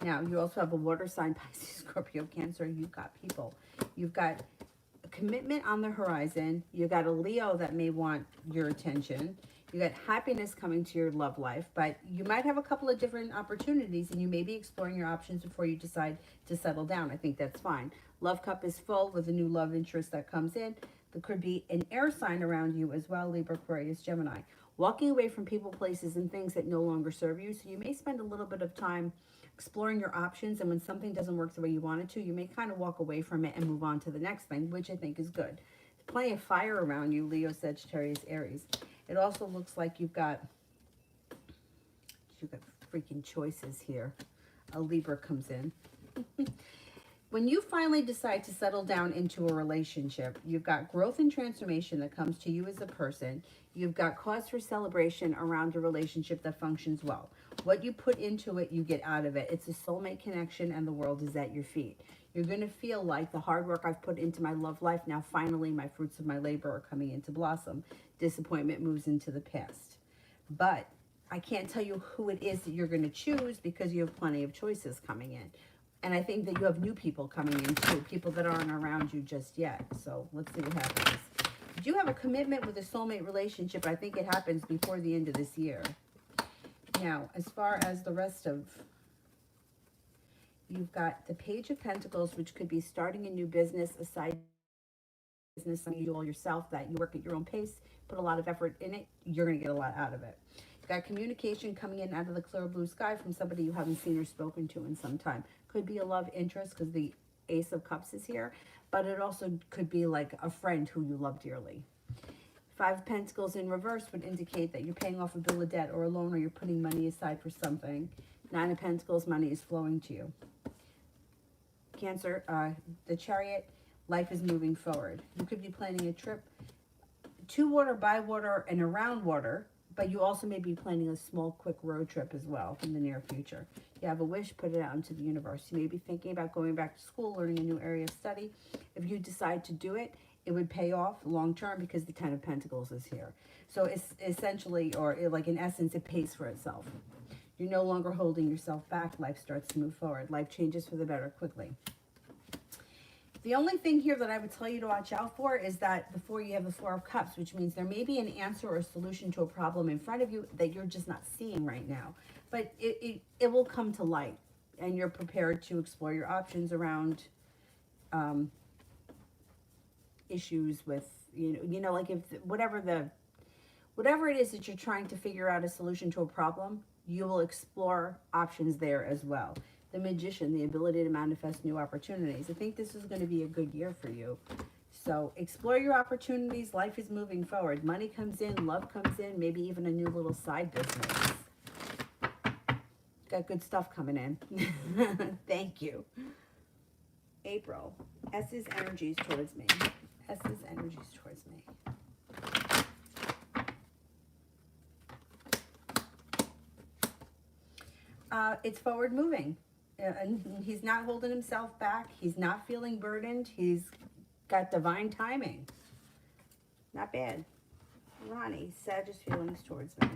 A: Now, you also have a water sign, Pisces, Scorpio, Cancer. You've got people. You've got a commitment on the horizon. You've got a Leo that may want your attention. You got happiness coming to your love life, but you might have a couple of different opportunities, and you may be exploring your options before you decide to settle down. I think that's fine. Love cup is full with a new love interest that comes in. There could be an air sign around you as well, Libra, Aquarius, Gemini. Walking away from people, places, and things that no longer serve you. So you may spend a little bit of time exploring your options, and when something doesn't work the way you want it to, you may kind of walk away from it and move on to the next thing, which I think is good. There's plenty of fire around you, Leo, Sagittarius, Aries. It also looks like you've got freaking choices here. A Libra comes in. When you finally decide to settle down into a relationship, you've got growth and transformation that comes to you as a person. You've got cause for celebration around a relationship that functions well. What you put into it, you get out of it. It's a soulmate connection, and the world is at your feet. You're going to feel like the hard work I've put into my love life, now finally my fruits of my labor are coming into blossom. Disappointment moves into the past. But I can't tell you who it is that you're going to choose because you have plenty of choices coming in. And I think that you have new people coming in too, people that aren't around you just yet. So let's see what happens. You do have a commitment with a soulmate relationship. I think it happens before the end of this year. Now, as far as the rest of, you've got the Page of Pentacles, which could be starting a new business, a side business, something you do all yourself, that you work at your own pace, put a lot of effort in it, you're going to get a lot out of it. You've got communication coming in out of the clear blue sky from somebody you haven't seen or spoken to in some time. Could be a love interest because the Ace of Cups is here, but it also could be like a friend who you love dearly. Five of Pentacles in reverse would indicate that you're paying off a bill of debt or a loan, or you're putting money aside for something. Nine of Pentacles, money is flowing to you. Cancer, the Chariot, life is moving forward. You could be planning a trip to water, by water, and around water, but you also may be planning a small, quick road trip as well in the near future. You have a wish, put it out into the universe. You may be thinking about going back to school, learning a new area of study. If you decide to do it, it would pay off long term because the Ten of Pentacles is here. So it's essentially, or like in essence, it pays for itself. You're no longer holding yourself back. Life starts to move forward. Life changes for the better quickly. The only thing here that I would tell you to watch out for is that before you have the Four of Cups, which means there may be an answer or a solution to a problem in front of you that you're just not seeing right now. But it will come to light, and you're prepared to explore your options around issues with, like if whatever it is that you're trying to figure out a solution to a problem, you will explore options there as well. The Magician, the ability to manifest new opportunities. I think this is going to be a good year for you. So explore your opportunities. Life is moving forward. Money comes in, love comes in, maybe even a new little side business. Got good stuff coming in. Thank you. April. S's energies towards me. S's energies towards me. It's forward moving. And he's not holding himself back. He's not feeling burdened. He's got divine timing. Not bad. Ronnie, Sagittarius feelings towards me.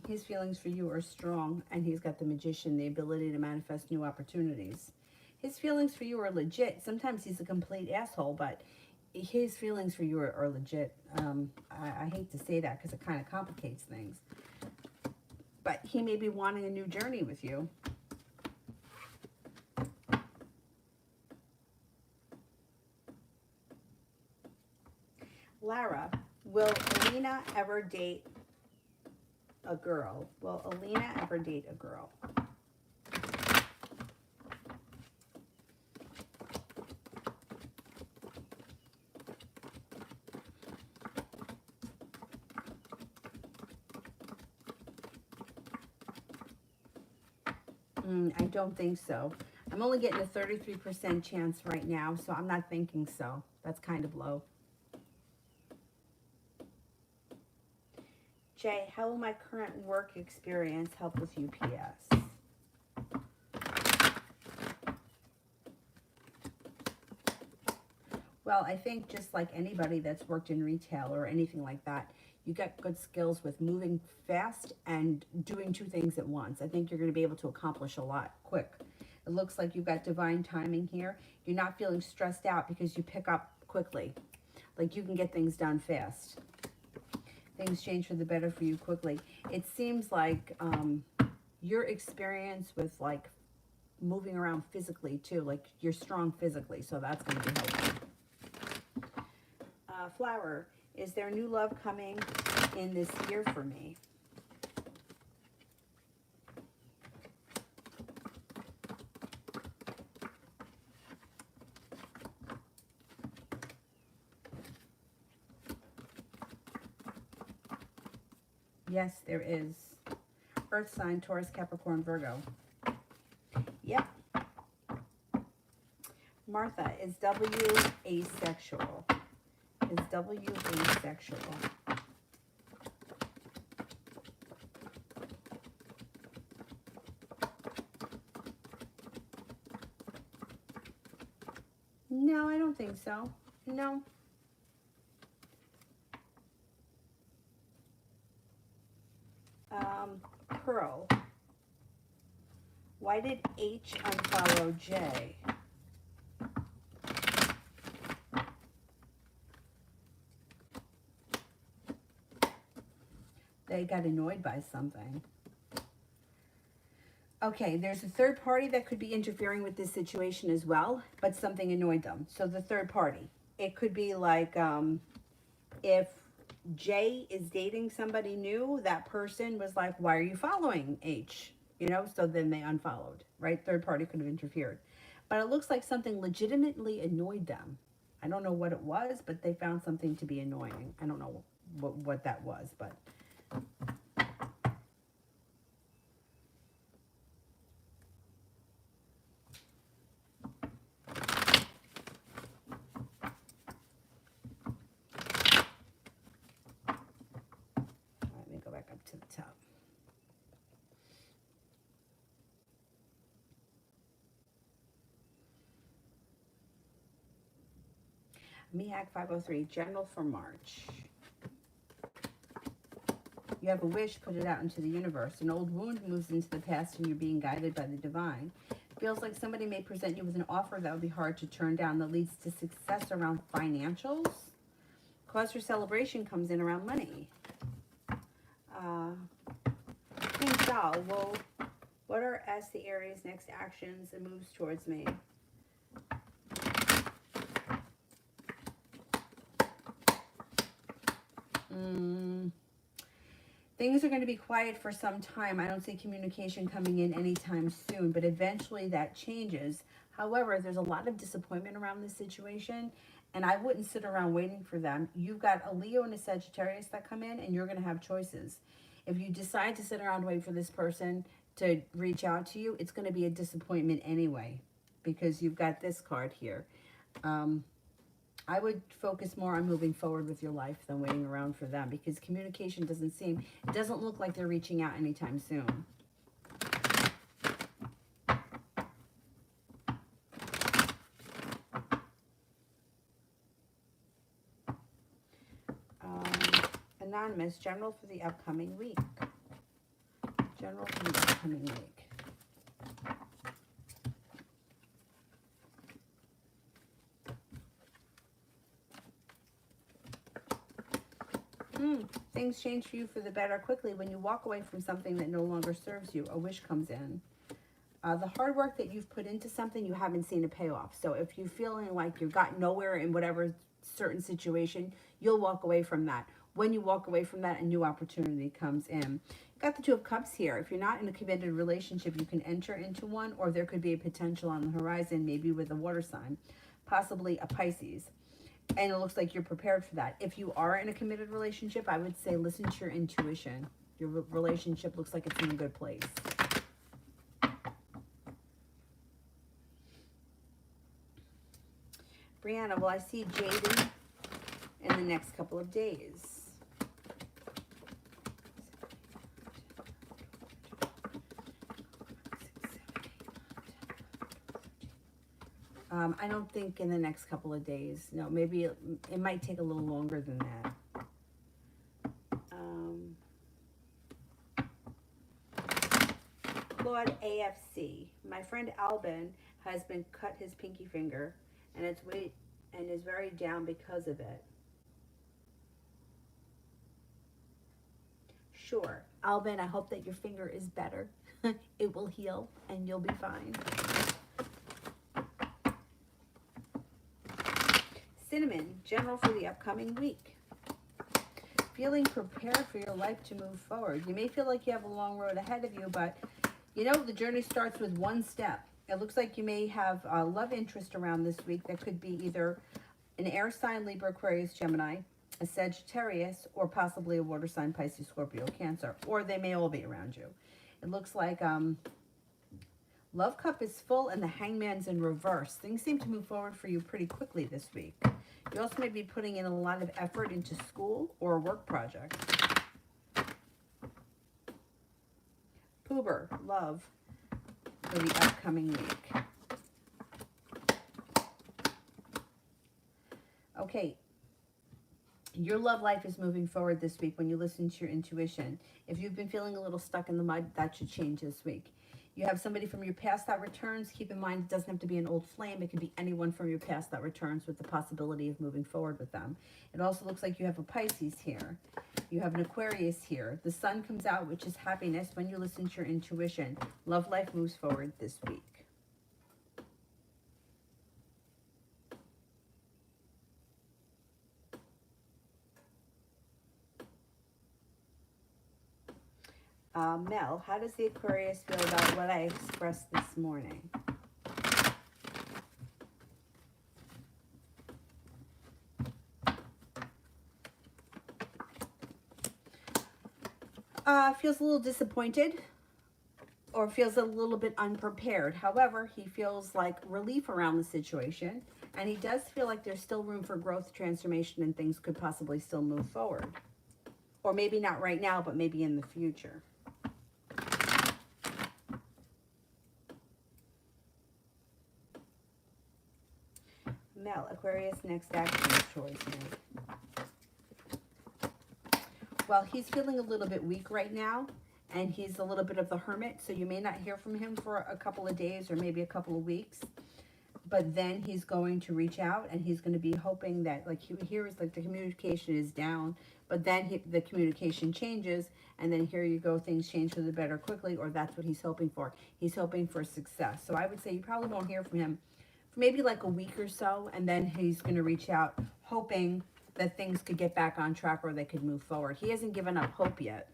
A: His feelings for you are strong, and he's got the Magician, the ability to manifest new opportunities. His feelings for you are legit. Sometimes he's a complete asshole, but his feelings for you are legit. I hate to say that because it kind of complicates things. But he may be wanting a new journey with you. Lara, will Alina ever date a girl? Will Alina ever date a girl? I don't think so. I'm only getting a 33% chance right now, so I'm not thinking so. That's kind of low. Jay, how will my current work experience help with UPS? Well, I think just like anybody that's worked in retail or anything like that, you get good skills with moving fast and doing two things at once. I think you're going to be able to accomplish a lot quick. It looks like you've got divine timing here. You're not feeling stressed out because you pick up quickly. Like you can get things done fast. Things change for the better for you quickly. It seems like your experience with like moving around physically too, like you're strong physically, so that's going to be helpful. Flower, is there new love coming in this year for me? Yes, there is. Earth sign, Taurus, Capricorn, Virgo. Yep. Martha, is W asexual? Is W asexual? No, I don't think so. No. Pearl. Why did H unfollow J? They got annoyed by something. Okay, there's a third party that could be interfering with this situation as well, but something annoyed them. So the third party, it could be like if J is dating somebody new, that person was like, why are you following H? You know, so then they unfollowed, right? Third party could have interfered. But it looks like something legitimately annoyed them. I don't know what it was, but they found something to be annoying. I don't know what that was, but... Let me go back up to the top. MEAC 503, general for March. You have a wish, put it out into the universe. An old wound moves into the past and you're being guided by the divine. Feels like somebody may present you with an offer that would be hard to turn down that leads to success around financials. Cause for celebration comes in around money. King Sal, well, what are S the Aries' next actions and moves towards me? Things are going to be quiet for some time. I don't see communication coming in anytime soon, but eventually that changes. However, there's a lot of disappointment around this situation, and I wouldn't sit around waiting for them. You've got a Leo and a Sagittarius that come in, and you're going to have choices. If you decide to sit around and wait for this person to reach out to you, it's going to be a disappointment anyway, because you've got this card here. I would focus more on moving forward with your life than waiting around for them, because communication it doesn't look like they're reaching out anytime soon. Anonymous, general for the upcoming week. general for the upcoming week. Things change for you for the better quickly when you walk away from something that no longer serves you. A wish comes in. The hard work that you've put into something, you haven't seen a payoff. So if you're feeling like you got nowhere in whatever certain situation, you'll walk away from that. When you walk away from that, a new opportunity comes in. You got the Two of Cups here. If you're not in a committed relationship, you can enter into one, or there could be a potential on the horizon, maybe with a water sign, possibly a Pisces. And it looks like you're prepared for that. If you are in a committed relationship, I would say listen to your intuition. Your relationship looks like it's in a good place. Brianna, will I see Jaden in the next couple of days? I don't think in the next couple of days. No, maybe it might take a little longer than that. Claude AFC. My friend Albin has been cut his pinky finger, and it's weight and is very down because of it. Sure, Albin, I hope that your finger is better. It will heal, and you'll be fine. Cinnamon, general for the upcoming week. Feeling prepared for your life to move forward. You may feel like you have a long road ahead of you, but you know, the journey starts with one step. It looks like you may have a love interest around this week that could be either an air sign, Libra, Aquarius, Gemini, a Sagittarius, or possibly a water sign, Pisces, Scorpio, Cancer, or they may all be around you. It looks like love cup is full and the hangman's in reverse. Things seem to move forward for you pretty quickly this week. You also may be putting in a lot of effort into school or a work project. Poober, love for the upcoming week. Okay, your love life is moving forward this week when you listen to your intuition. If you've been feeling a little stuck in the mud, that should change this week. You have somebody from your past that returns. Keep in mind, it doesn't have to be an old flame. It can be anyone from your past that returns with the possibility of moving forward with them. It also looks like you have a Pisces here. You have an Aquarius here. The sun comes out, which is happiness when you listen to your intuition. Love life moves forward this week. Mel, how does the Aquarius feel about what I expressed this morning? Feels a little disappointed or feels a little bit unprepared. However, he feels like relief around the situation, and he does feel like there's still room for growth, transformation, and things could possibly still move forward. Or maybe not right now, but maybe in the future. Mel, Aquarius, next action choice. Well, he's feeling a little bit weak right now, and he's a little bit of the hermit, so you may not hear from him for a couple of days or maybe a couple of weeks. But then he's going to reach out, and he's going to be hoping that, like, here is like the communication is down, but then the communication changes, and then here you go, things change for the better quickly, or that's what he's hoping for. He's hoping for success. So I would say you probably won't hear from him for maybe like a week or so, and then he's going to reach out hoping that things could get back on track or they could move forward. He hasn't given up hope yet.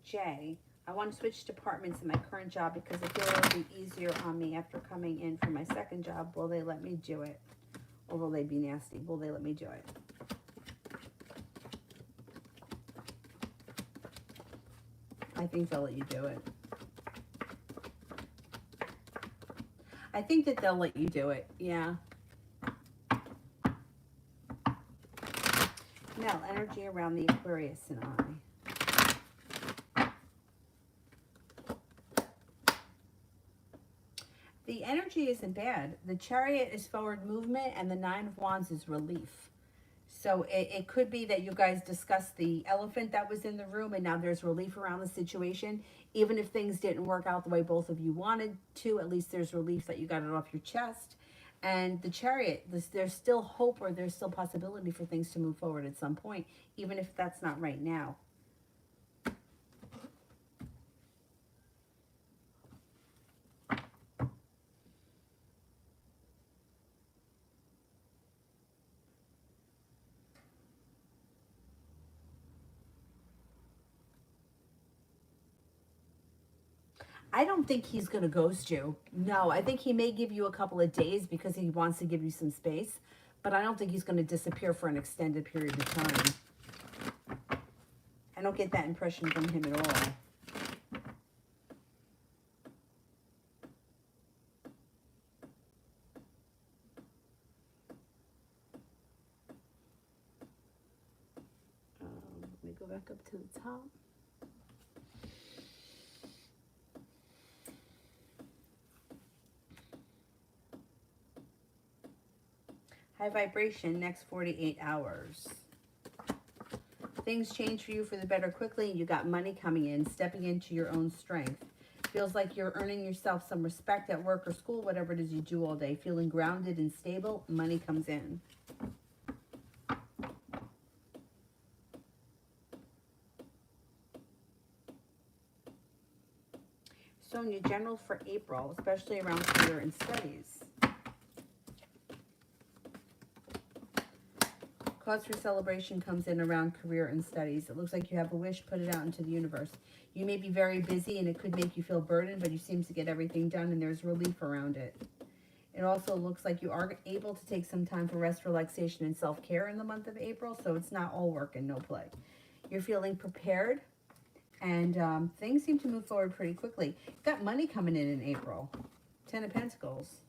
A: Jay, I want to switch departments in my current job because I feel it'll be easier on me after coming in for my second job. Will they let me do it? Or will they be nasty? Will they let me do it? I think they'll let you do it. I think that they'll let you do it. Yeah. Now, energy around the Aquarius and I. The energy energy isn't bad. The Chariot is forward movement and the Nine of Wands is relief. So it could be that you guys discussed the elephant that was in the room and now there's relief around the situation. Even if things didn't work out the way both of you wanted to, at least there's relief that you got it off your chest. And the Chariot, there's still hope, or there's still possibility for things to move forward at some point, even if that's not right now. I don't think he's going to ghost you. No, I think he may give you a couple of days because he wants to give you some space. But I don't think he's going to disappear for an extended period of time. I don't get that impression from him at all. Let me go back up to the top. High vibration, next 48 hours. Things change for you for the better quickly. You got money coming in, stepping into your own strength. Feels like you're earning yourself some respect at work or school, whatever it is you do all day. Feeling grounded and stable, money comes in. Sonia, general for April, especially around career and studies. Cause for celebration comes in around career and studies. It looks like you have a wish, put it out into the universe. You may be very busy and it could make you feel burdened, but you seem to get everything done and there's relief around it. It also looks like you are able to take some time for rest, relaxation, and self-care in the month of April, so it's not all work and no play. You're feeling prepared, and things seem to move forward pretty quickly. You've got money coming in April. 10 of Pentacles.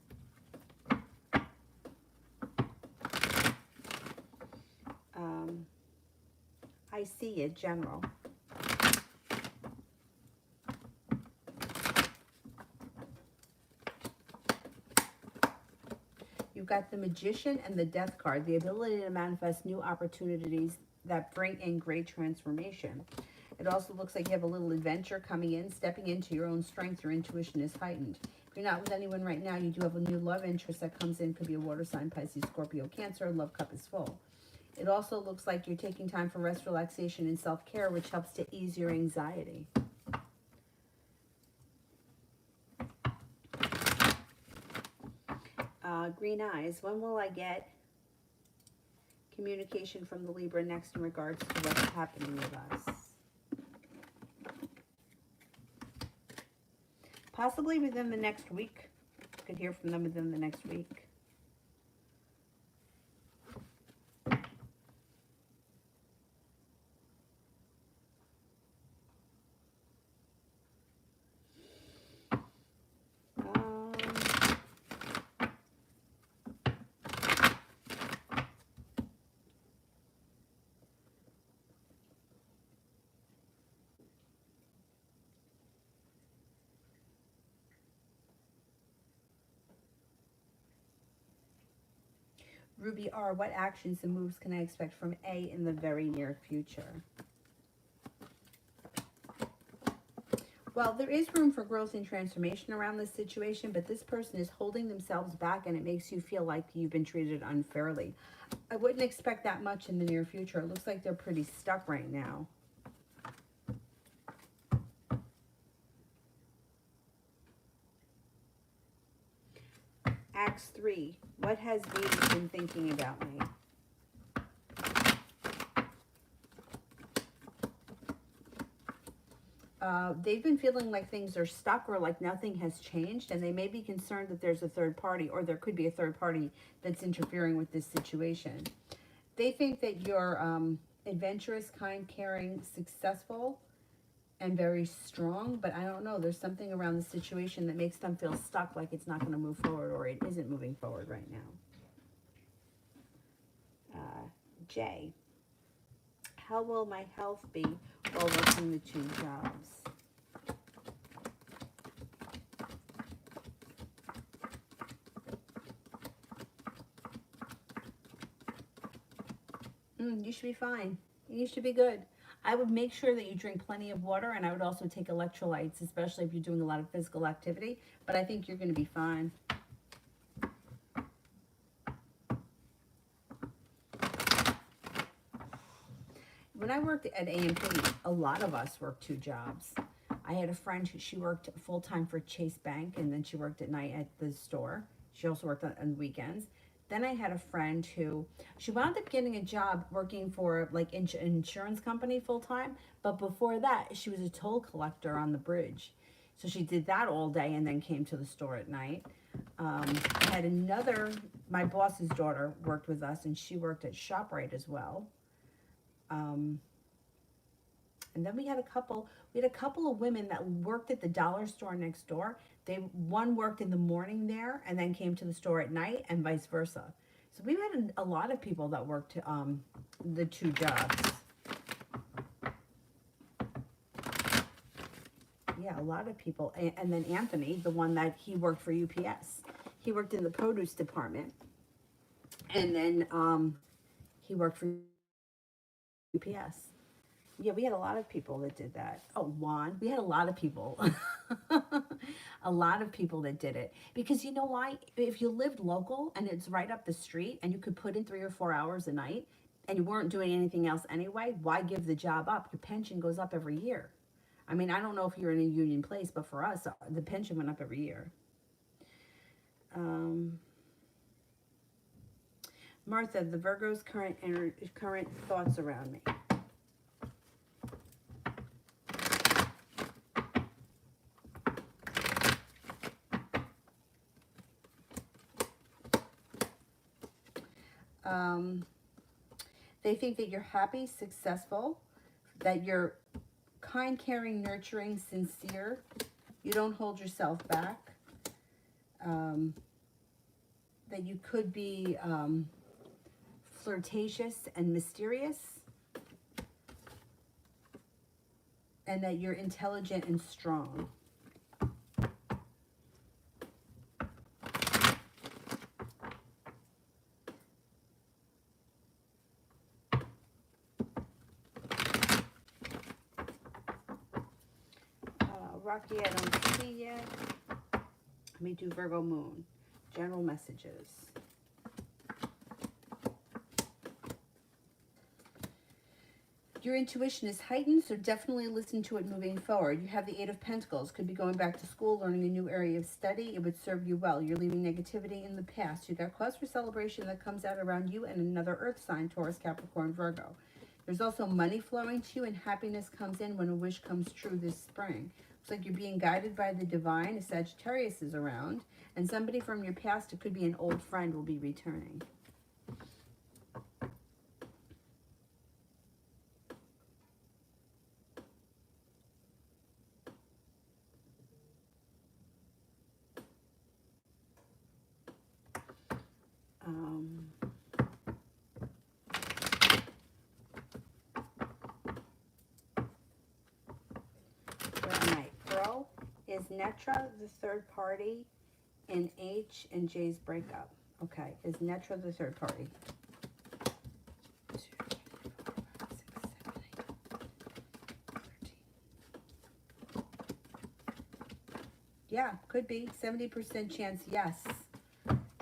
A: I see it, general. You've got the Magician and the Death card, the ability to manifest new opportunities that bring in great transformation. It also looks like you have a little adventure coming in, stepping into your own strength. Your intuition is heightened. If you're not with anyone right now, you do have a new love interest that comes in. Could be a water sign, Pisces, Scorpio, Cancer. Love cup is full. It also looks like you're taking time for rest, relaxation, and self-care, which helps to ease your anxiety. Green eyes. When will I get communication from the Libra next in regards to what's happening with us? Possibly within the next week. Could hear from them within the next week. Ruby R, what actions and moves can I expect from A in the very near future? Well, there is room for growth and transformation around this situation, but this person is holding themselves back and it makes you feel like you've been treated unfairly. I wouldn't expect that much in the near future. It looks like they're pretty stuck right now. Acts 3. What has Venus been thinking about me? They've been feeling like things are stuck or like nothing has changed, and they may be concerned that there's a third party, or there could be a third party that's interfering with this situation. They think that you're adventurous, kind, caring, successful, and very strong, but I don't know. There's something around the situation that makes them feel stuck, like it's not going to move forward, or it isn't moving forward right now. J. How will my health be while working the 2 jobs? You should be fine. You should be good. I would make sure that you drink plenty of water, and I would also take electrolytes, especially if you're doing a lot of physical activity. But I think you're going to be fine. When I worked at AMP, a lot of us worked 2 jobs. I had a friend who she worked full time for Chase Bank, and then she worked at night at the store. She also worked on weekends. Then I had a friend who she wound up getting a job working for like insurance company full time, but before that she was a toll collector on the bridge. So she did that all day and then came to the store at night. I had another, my boss's daughter worked with us and she worked at ShopRite as well. Um, and then we had a couple of women that worked at the dollar store next door. One worked in the morning there and then came to the store at night and vice versa. So we had a lot of people that worked the 2 jobs. Yeah, a lot of people. And then Anthony, the one that he worked for UPS. He worked in the produce department. And then he worked for UPS. Yeah, we had a lot of people that did that. Oh, Juan, we had a lot of people. A lot of people that did it. Because you know why? If you lived local and it's right up the street and you could put in 3 or 4 hours a night and you weren't doing anything else anyway, why give the job up? Your pension goes up every year. I mean, I don't know if you're in a union place, but for us, the pension went up every year. Martha, the Virgo's current thoughts around me. They think that you're happy, successful, that you're kind, caring, nurturing, sincere. You don't hold yourself back. That you could be flirtatious and mysterious. And that you're intelligent and strong. Rocky, I don't see yet. Let me do Virgo Moon. General messages. Your intuition is heightened, so definitely listen to it moving forward. You have the 8 of Pentacles. Could be going back to school, learning a new area of study. It would serve you well. You're leaving negativity in the past. You got cause for celebration that comes out around you and another earth sign, Taurus, Capricorn, Virgo. There's also money flowing to you, and happiness comes in when a wish comes true this spring. Looks like you're being guided by the divine. A Sagittarius is around, and somebody from your past, it could be an old friend, will be returning. Pearl is Netra the third party in H and J's breakup. Okay, is Netra the third party? 2, 3, 4, 5, 6, 7, 8, 13. Yeah, could be. 70% chance, yes.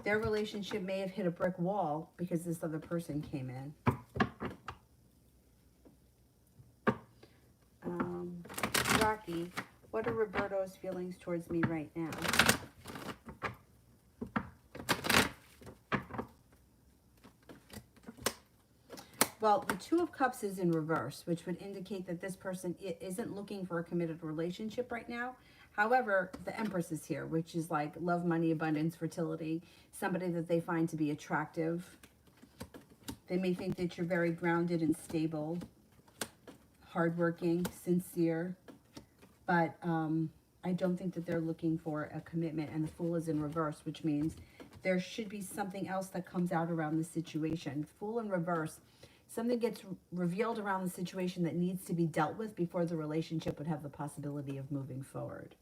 A: Their relationship may have hit a brick wall because this other person came in. Rocky, what are Roberto's feelings towards me right now? Well, the 2 of Cups is in reverse, which would indicate that this person isn't looking for a committed relationship right now. However, the Empress is here, which is like love, money, abundance, fertility, somebody that they find to be attractive. They may think that you're very grounded and stable, hardworking, sincere, but I don't think that they're looking for a commitment, and the Fool is in reverse, which means there should be something else that comes out around the situation. Fool in reverse, something gets revealed around the situation that needs to be dealt with before the relationship would have the possibility of moving forward.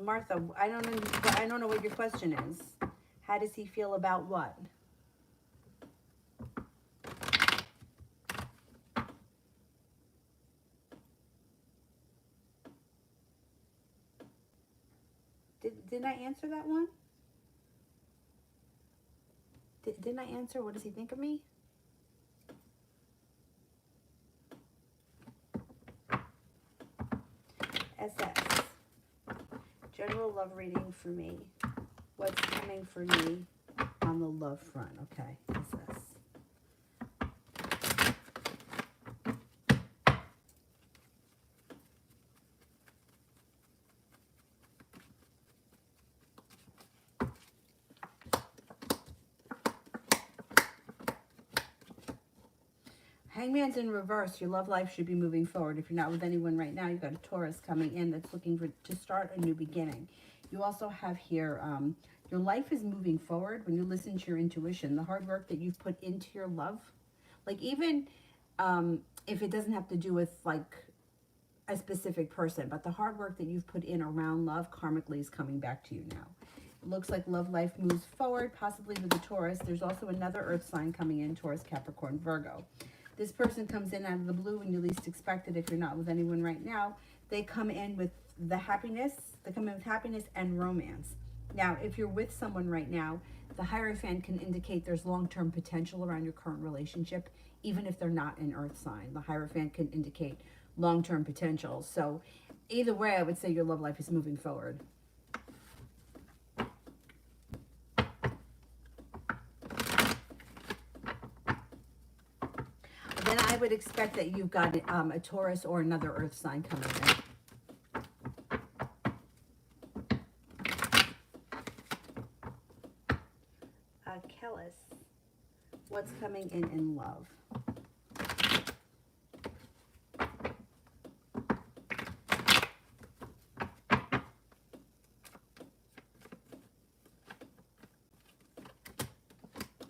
A: Martha, I don't know what your question is. How does he feel about what? Didn't I answer that one? Didn't I answer? What does he think of me? SS. General love reading for me. What's coming for me on the love front? Okay, SS. Hangman's in reverse. Your love life should be moving forward. If you're not with anyone right now, you've got a Taurus coming in that's looking to start a new beginning. You also have here, your life is moving forward when you listen to your intuition. The hard work that you've put into your love, like even if it doesn't have to do with like a specific person, but the hard work that you've put in around love karmically is coming back to you now. It looks like love life moves forward, possibly with the Taurus. There's also another earth sign coming in, Taurus, Capricorn, Virgo. This person comes in out of the blue when you least expect it. If you're not with anyone right now, they come in with the happiness. They come in with happiness and romance. Now, if you're with someone right now, the Hierophant can indicate there's long-term potential around your current relationship, even if they're not an earth sign. The Hierophant can indicate long-term potential. So either way, I would say your love life is moving forward. Then I would expect that you've got a Taurus or another earth sign coming in. Kellis, what's coming in love?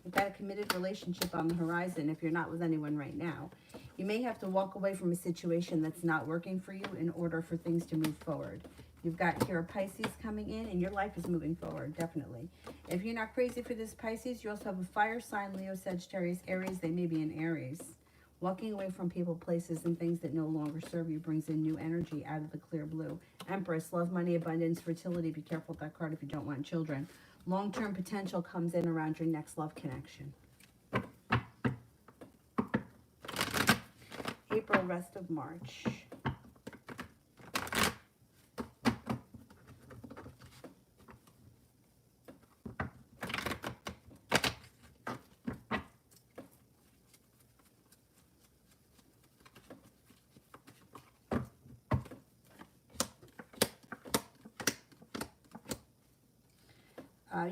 A: You've got a committed relationship on the horizon if you're not with anyone right now. You may have to walk away from a situation that's not working for you in order for things to move forward. You've got here Pisces coming in, and your life is moving forward, definitely. If you're not crazy for this Pisces, you also have a fire sign, Leo, Sagittarius, Aries. They may be in Aries. Walking away from people, places, and things that no longer serve you brings in new energy out of the clear blue. Empress, love, money, abundance, fertility. Be careful with that card if you don't want children. Long-term potential comes in around your next love connection. April, rest of March.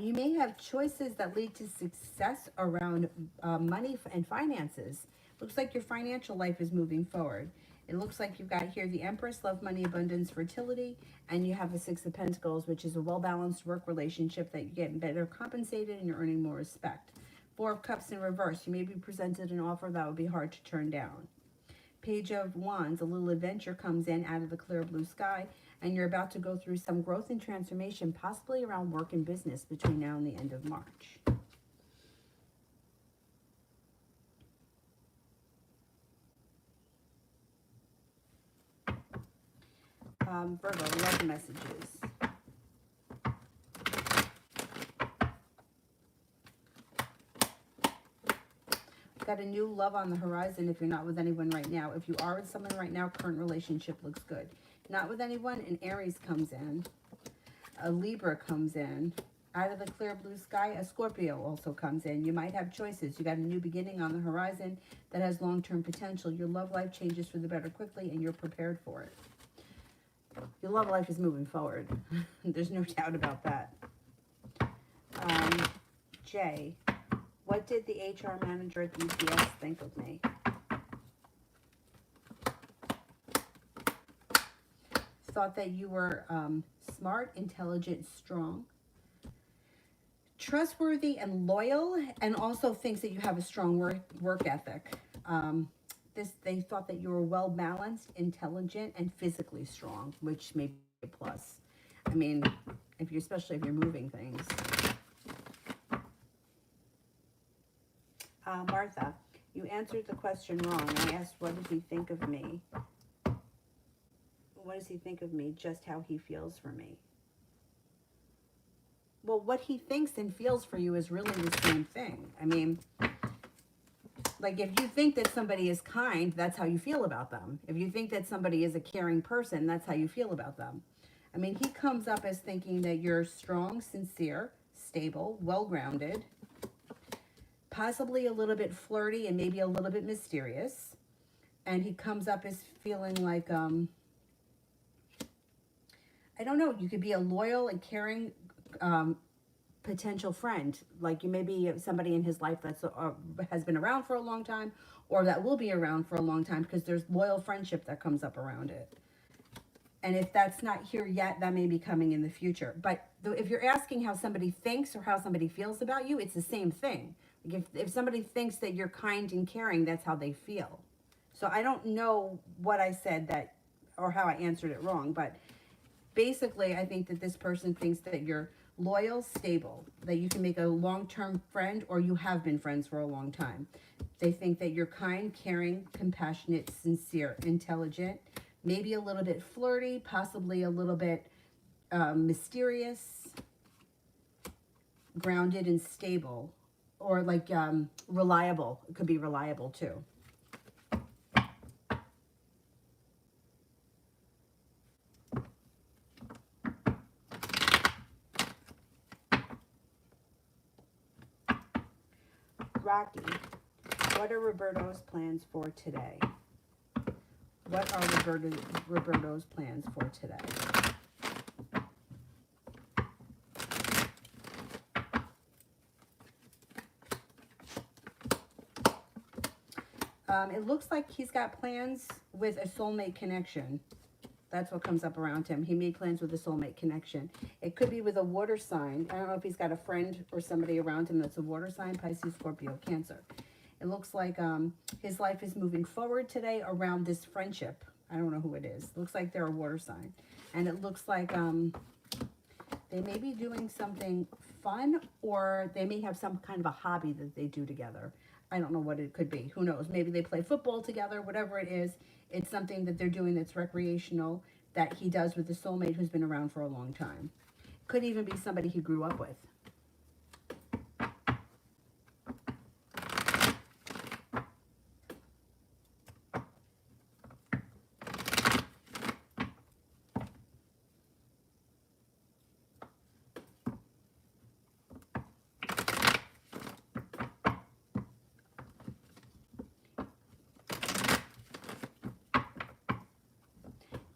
A: You may have choices that lead to success around money and finances. Looks like your financial life is moving forward. It looks like you've got here the Empress, love, money, abundance, fertility, and you have the Six of Pentacles, which is a well-balanced work relationship that you're getting better compensated and you're earning more respect. Four of Cups in reverse. You may be presented an offer that would be hard to turn down. Page of Wands, a little adventure comes in out of the clear blue sky, and you're about to go through some growth and transformation, possibly around work and business between now and the end of March. Virgo, love messages. Got a new love on the horizon if you're not with anyone right now. If you are with someone right now, current relationship looks good. Not with anyone, an Aries comes in. A Libra comes in. Out of the clear blue sky, a Scorpio also comes in. You might have choices. You got a new beginning on the horizon that has long-term potential. Your love life changes for the better quickly, and you're prepared for it. Your love life is moving forward. There's no doubt about that. Jay, what did the HR manager at UPS think of me? Thought that you were smart, intelligent, strong, trustworthy, and loyal, and also thinks that you have a strong work ethic. They thought that you were well balanced, intelligent, and physically strong, which may be a plus. I mean, especially if you're moving things. Martha, you answered the question wrong. I asked, what does he think of me? What does he think of me? Just how he feels for me. Well, what he thinks and feels for you is really the same thing. I mean, like if you think that somebody is kind, that's how you feel about them. If you think that somebody is a caring person, that's how you feel about them. I mean, he comes up as thinking that you're strong, sincere, stable, well-grounded, possibly a little bit flirty and maybe a little bit mysterious. And he comes up as feeling like, I don't know, you could be a loyal and caring potential friend. Like you may be somebody in his life that's has been around for a long time, or that will be around for a long time, because there's loyal friendship that comes up around it. And if that's not here yet, that may be coming in the future. But if you're asking how somebody thinks or how somebody feels about you, it's the same thing. Like if somebody thinks that you're kind and caring, that's how they feel. So I don't know what I said that, or how I answered it wrong, but basically I think that this person thinks that you're loyal, stable, that you can make a long-term friend, or you have been friends for a long time. They think that you're kind, caring, compassionate, sincere, intelligent, maybe a little bit flirty, possibly a little bit mysterious, grounded and stable, or like reliable. It could be reliable too. Rocky, what are Roberto's plans for today? What are Roberto's plans for today? It looks like he's got plans with a soulmate connection. That's what comes up around him. He made plans with a soulmate connection. It could be with a water sign. I don't know if he's got a friend or somebody around him that's a water sign, Pisces, Scorpio, Cancer. It looks like his life is moving forward today around this friendship. I don't know who it is. It looks like they're a water sign. And it looks like they may be doing something fun, or they may have some kind of a hobby that they do together. I don't know what it could be. Who knows? Maybe they play football together, whatever it is. It's something that they're doing that's recreational, that he does with the soulmate who's been around for a long time. Could even be somebody he grew up with.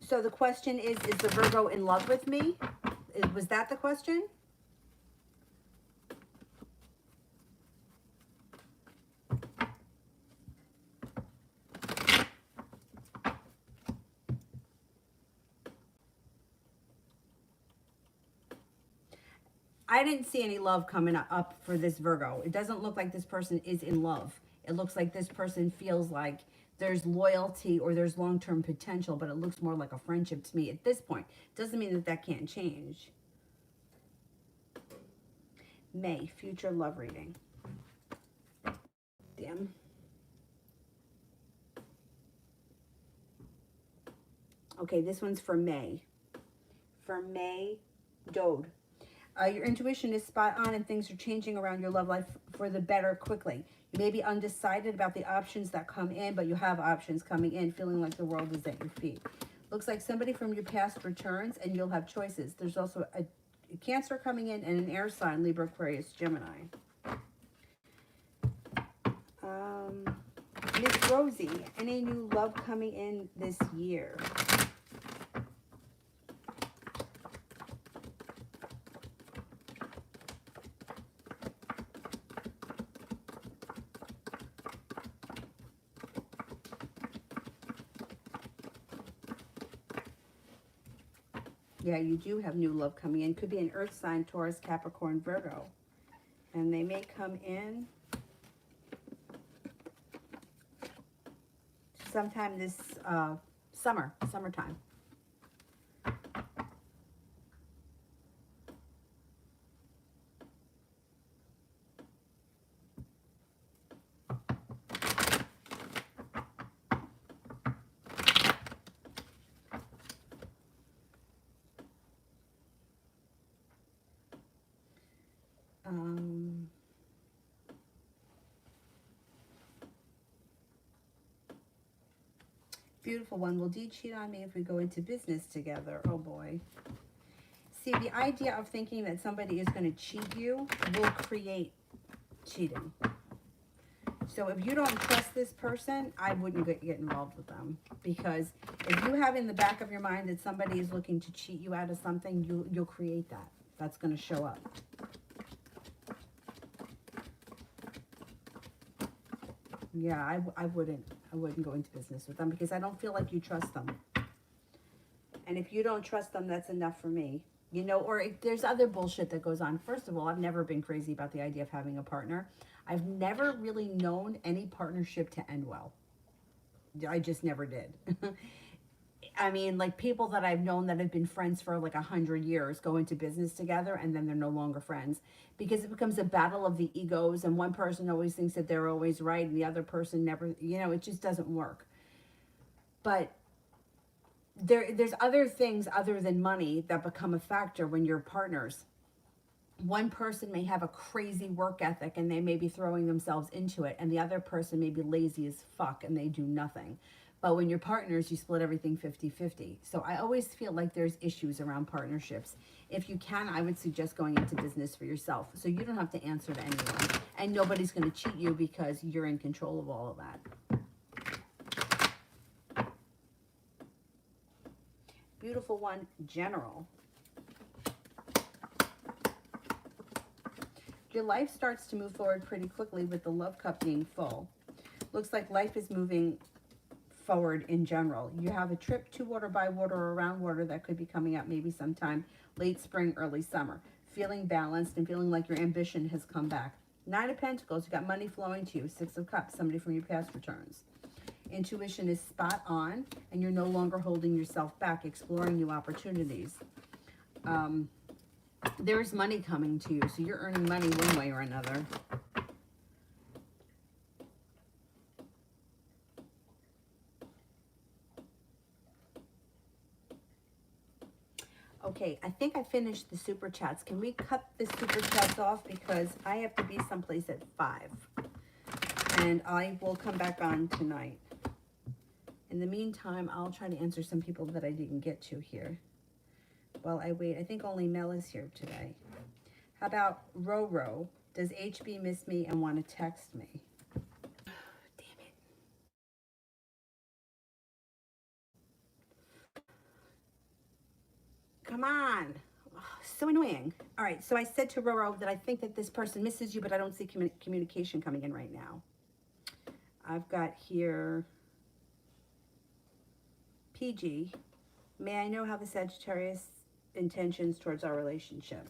A: So the question is the Virgo in love with me? Was that the question? I didn't see any love coming up for this Virgo. It doesn't look like this person is in love. It looks like this person feels like there's loyalty or there's long-term potential, but it looks more like a friendship to me at this point. Doesn't mean that that can't change. May, future love reading. Damn. Okay, this one's for May. For May Dode. Your intuition is spot on and things are changing around your love life for the better quickly. You may be undecided about the options that come in, but you have options coming in, feeling like the world is at your feet. Looks like somebody from your past returns and you'll have choices. There's also a Cancer coming in and an air sign, Libra, Aquarius, Gemini. Miss Rosie, any new love coming in this year? Yeah, you do have new love coming in. Could be an earth sign, Taurus, Capricorn, Virgo. And they may come in sometime this summertime. Beautiful one. Will D cheat on me if we go into business together? Oh boy. See, the idea of thinking that somebody is going to cheat you will create cheating. So if you don't trust this person, I wouldn't get involved with them. Because if you have in the back of your mind that somebody is looking to cheat you out of something, you'll create that. That's going to show up. Yeah, I wouldn't go into business with them because I don't feel like you trust them. And if you don't trust them, that's enough for me. You know, or there's other bullshit that goes on. First of all, I've never been crazy about the idea of having a partner. I've never really known any partnership to end well. I just never did. I mean, like people that I've known that have been friends for like 100 years go into business together and then they're no longer friends because it becomes a battle of the egos and one person always thinks that they're always right and the other person never, you know, it just doesn't work. But there's other things other than money that become a factor when you're partners. One person may have a crazy work ethic and they may be throwing themselves into it, and the other person may be lazy as fuck and they do nothing. But when you're partners, you split everything 50-50. So I always feel like there's issues around partnerships. If you can, I would suggest going into business for yourself. So you don't have to answer to anyone. And nobody's going to cheat you because you're in control of all of that. Beautiful one, general. Your life starts to move forward pretty quickly with the love cup being full. Looks like life is moving forward in general. You have a trip to water, by water, or around water that could be coming up maybe sometime late spring, early summer. Feeling balanced and feeling like your ambition has come back. 9 of Pentacles, you got money flowing to you. 6 of Cups, somebody from your past returns. Intuition is spot on, and you're no longer holding yourself back, exploring new opportunities. There's money coming to you, so you're earning money one way or another. Okay, I think I finished the super chats. Can we cut the super chats off because I have to be someplace at 5. And I will come back on tonight. In the meantime, I'll try to answer some people that I didn't get to here. While I wait, I think only Mel is here today. How about Roro? Does HB miss me and want to text me? Damn it. Come on. Oh, so annoying. All right, so I said to Roro that I think that this person misses you, but I don't see communication coming in right now. I've got here PG. May I know how the Sagittarius intentions towards our relationship?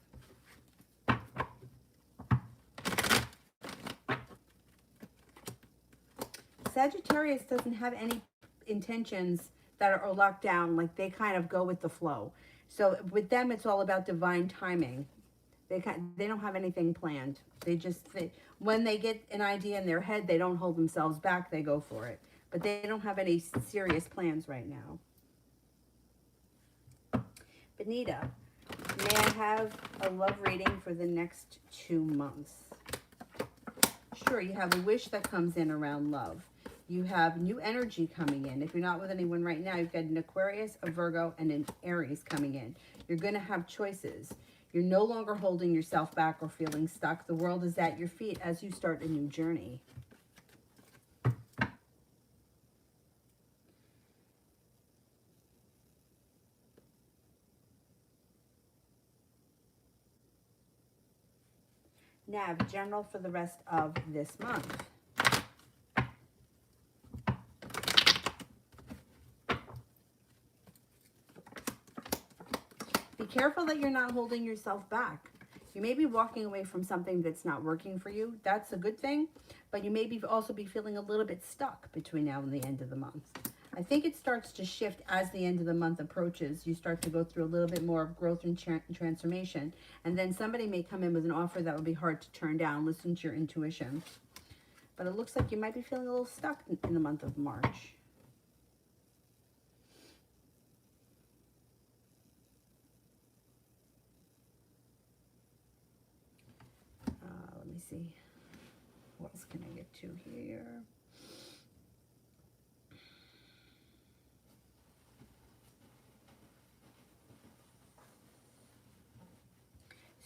A: Sagittarius doesn't have any intentions that are locked down. Like they kind of go with the flow. So with them, it's all about divine timing. They don't have anything planned. When they get an idea in their head, they don't hold themselves back. They go for it. But they don't have any serious plans right now. Benita, may I have a love reading for the next 2 months? Sure, you have a wish that comes in around love. You have new energy coming in. If you're not with anyone right now, you've got an Aquarius, a Virgo, and an Aries coming in. You're going to have choices. You're no longer holding yourself back or feeling stuck. The world is at your feet as you start a new journey. Nav, general for the rest of this month. Be careful that you're not holding yourself back. You may be walking away from something that's not working for you. That's a good thing, but you may also be feeling a little bit stuck between now and the end of the month. I think it starts to shift as the end of the month approaches. You start to go through a little bit more of growth and transformation, and then somebody may come in with an offer that will be hard to turn down. Listen to your intuition. But it looks like you might be feeling a little stuck in the month of March. Let me see. What else can I get to here?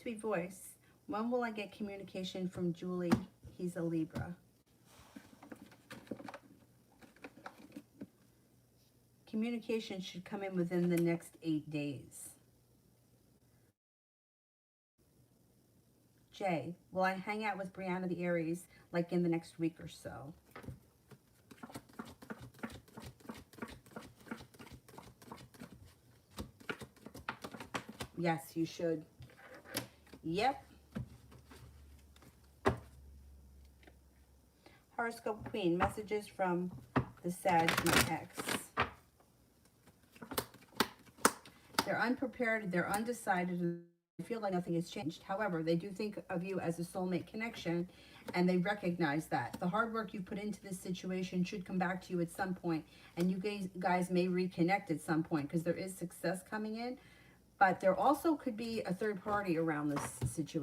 A: Sweet voice. When will I get communication from Julie? He's a Libra. Communication should come in within the next 8 days. Jay, will I hang out with Brianna the Aries like in the next week or so? Yes, you should. Yep. Horoscope Queen, messages from the Sag, my ex. They're unprepared, they're undecided, and they feel like nothing has changed. However, they do think of you as a soulmate connection, and they recognize that. The hard work you put into this situation should come back to you at some point, and you guys may reconnect at some point because there is success coming in, but there also could be a third party around this situation.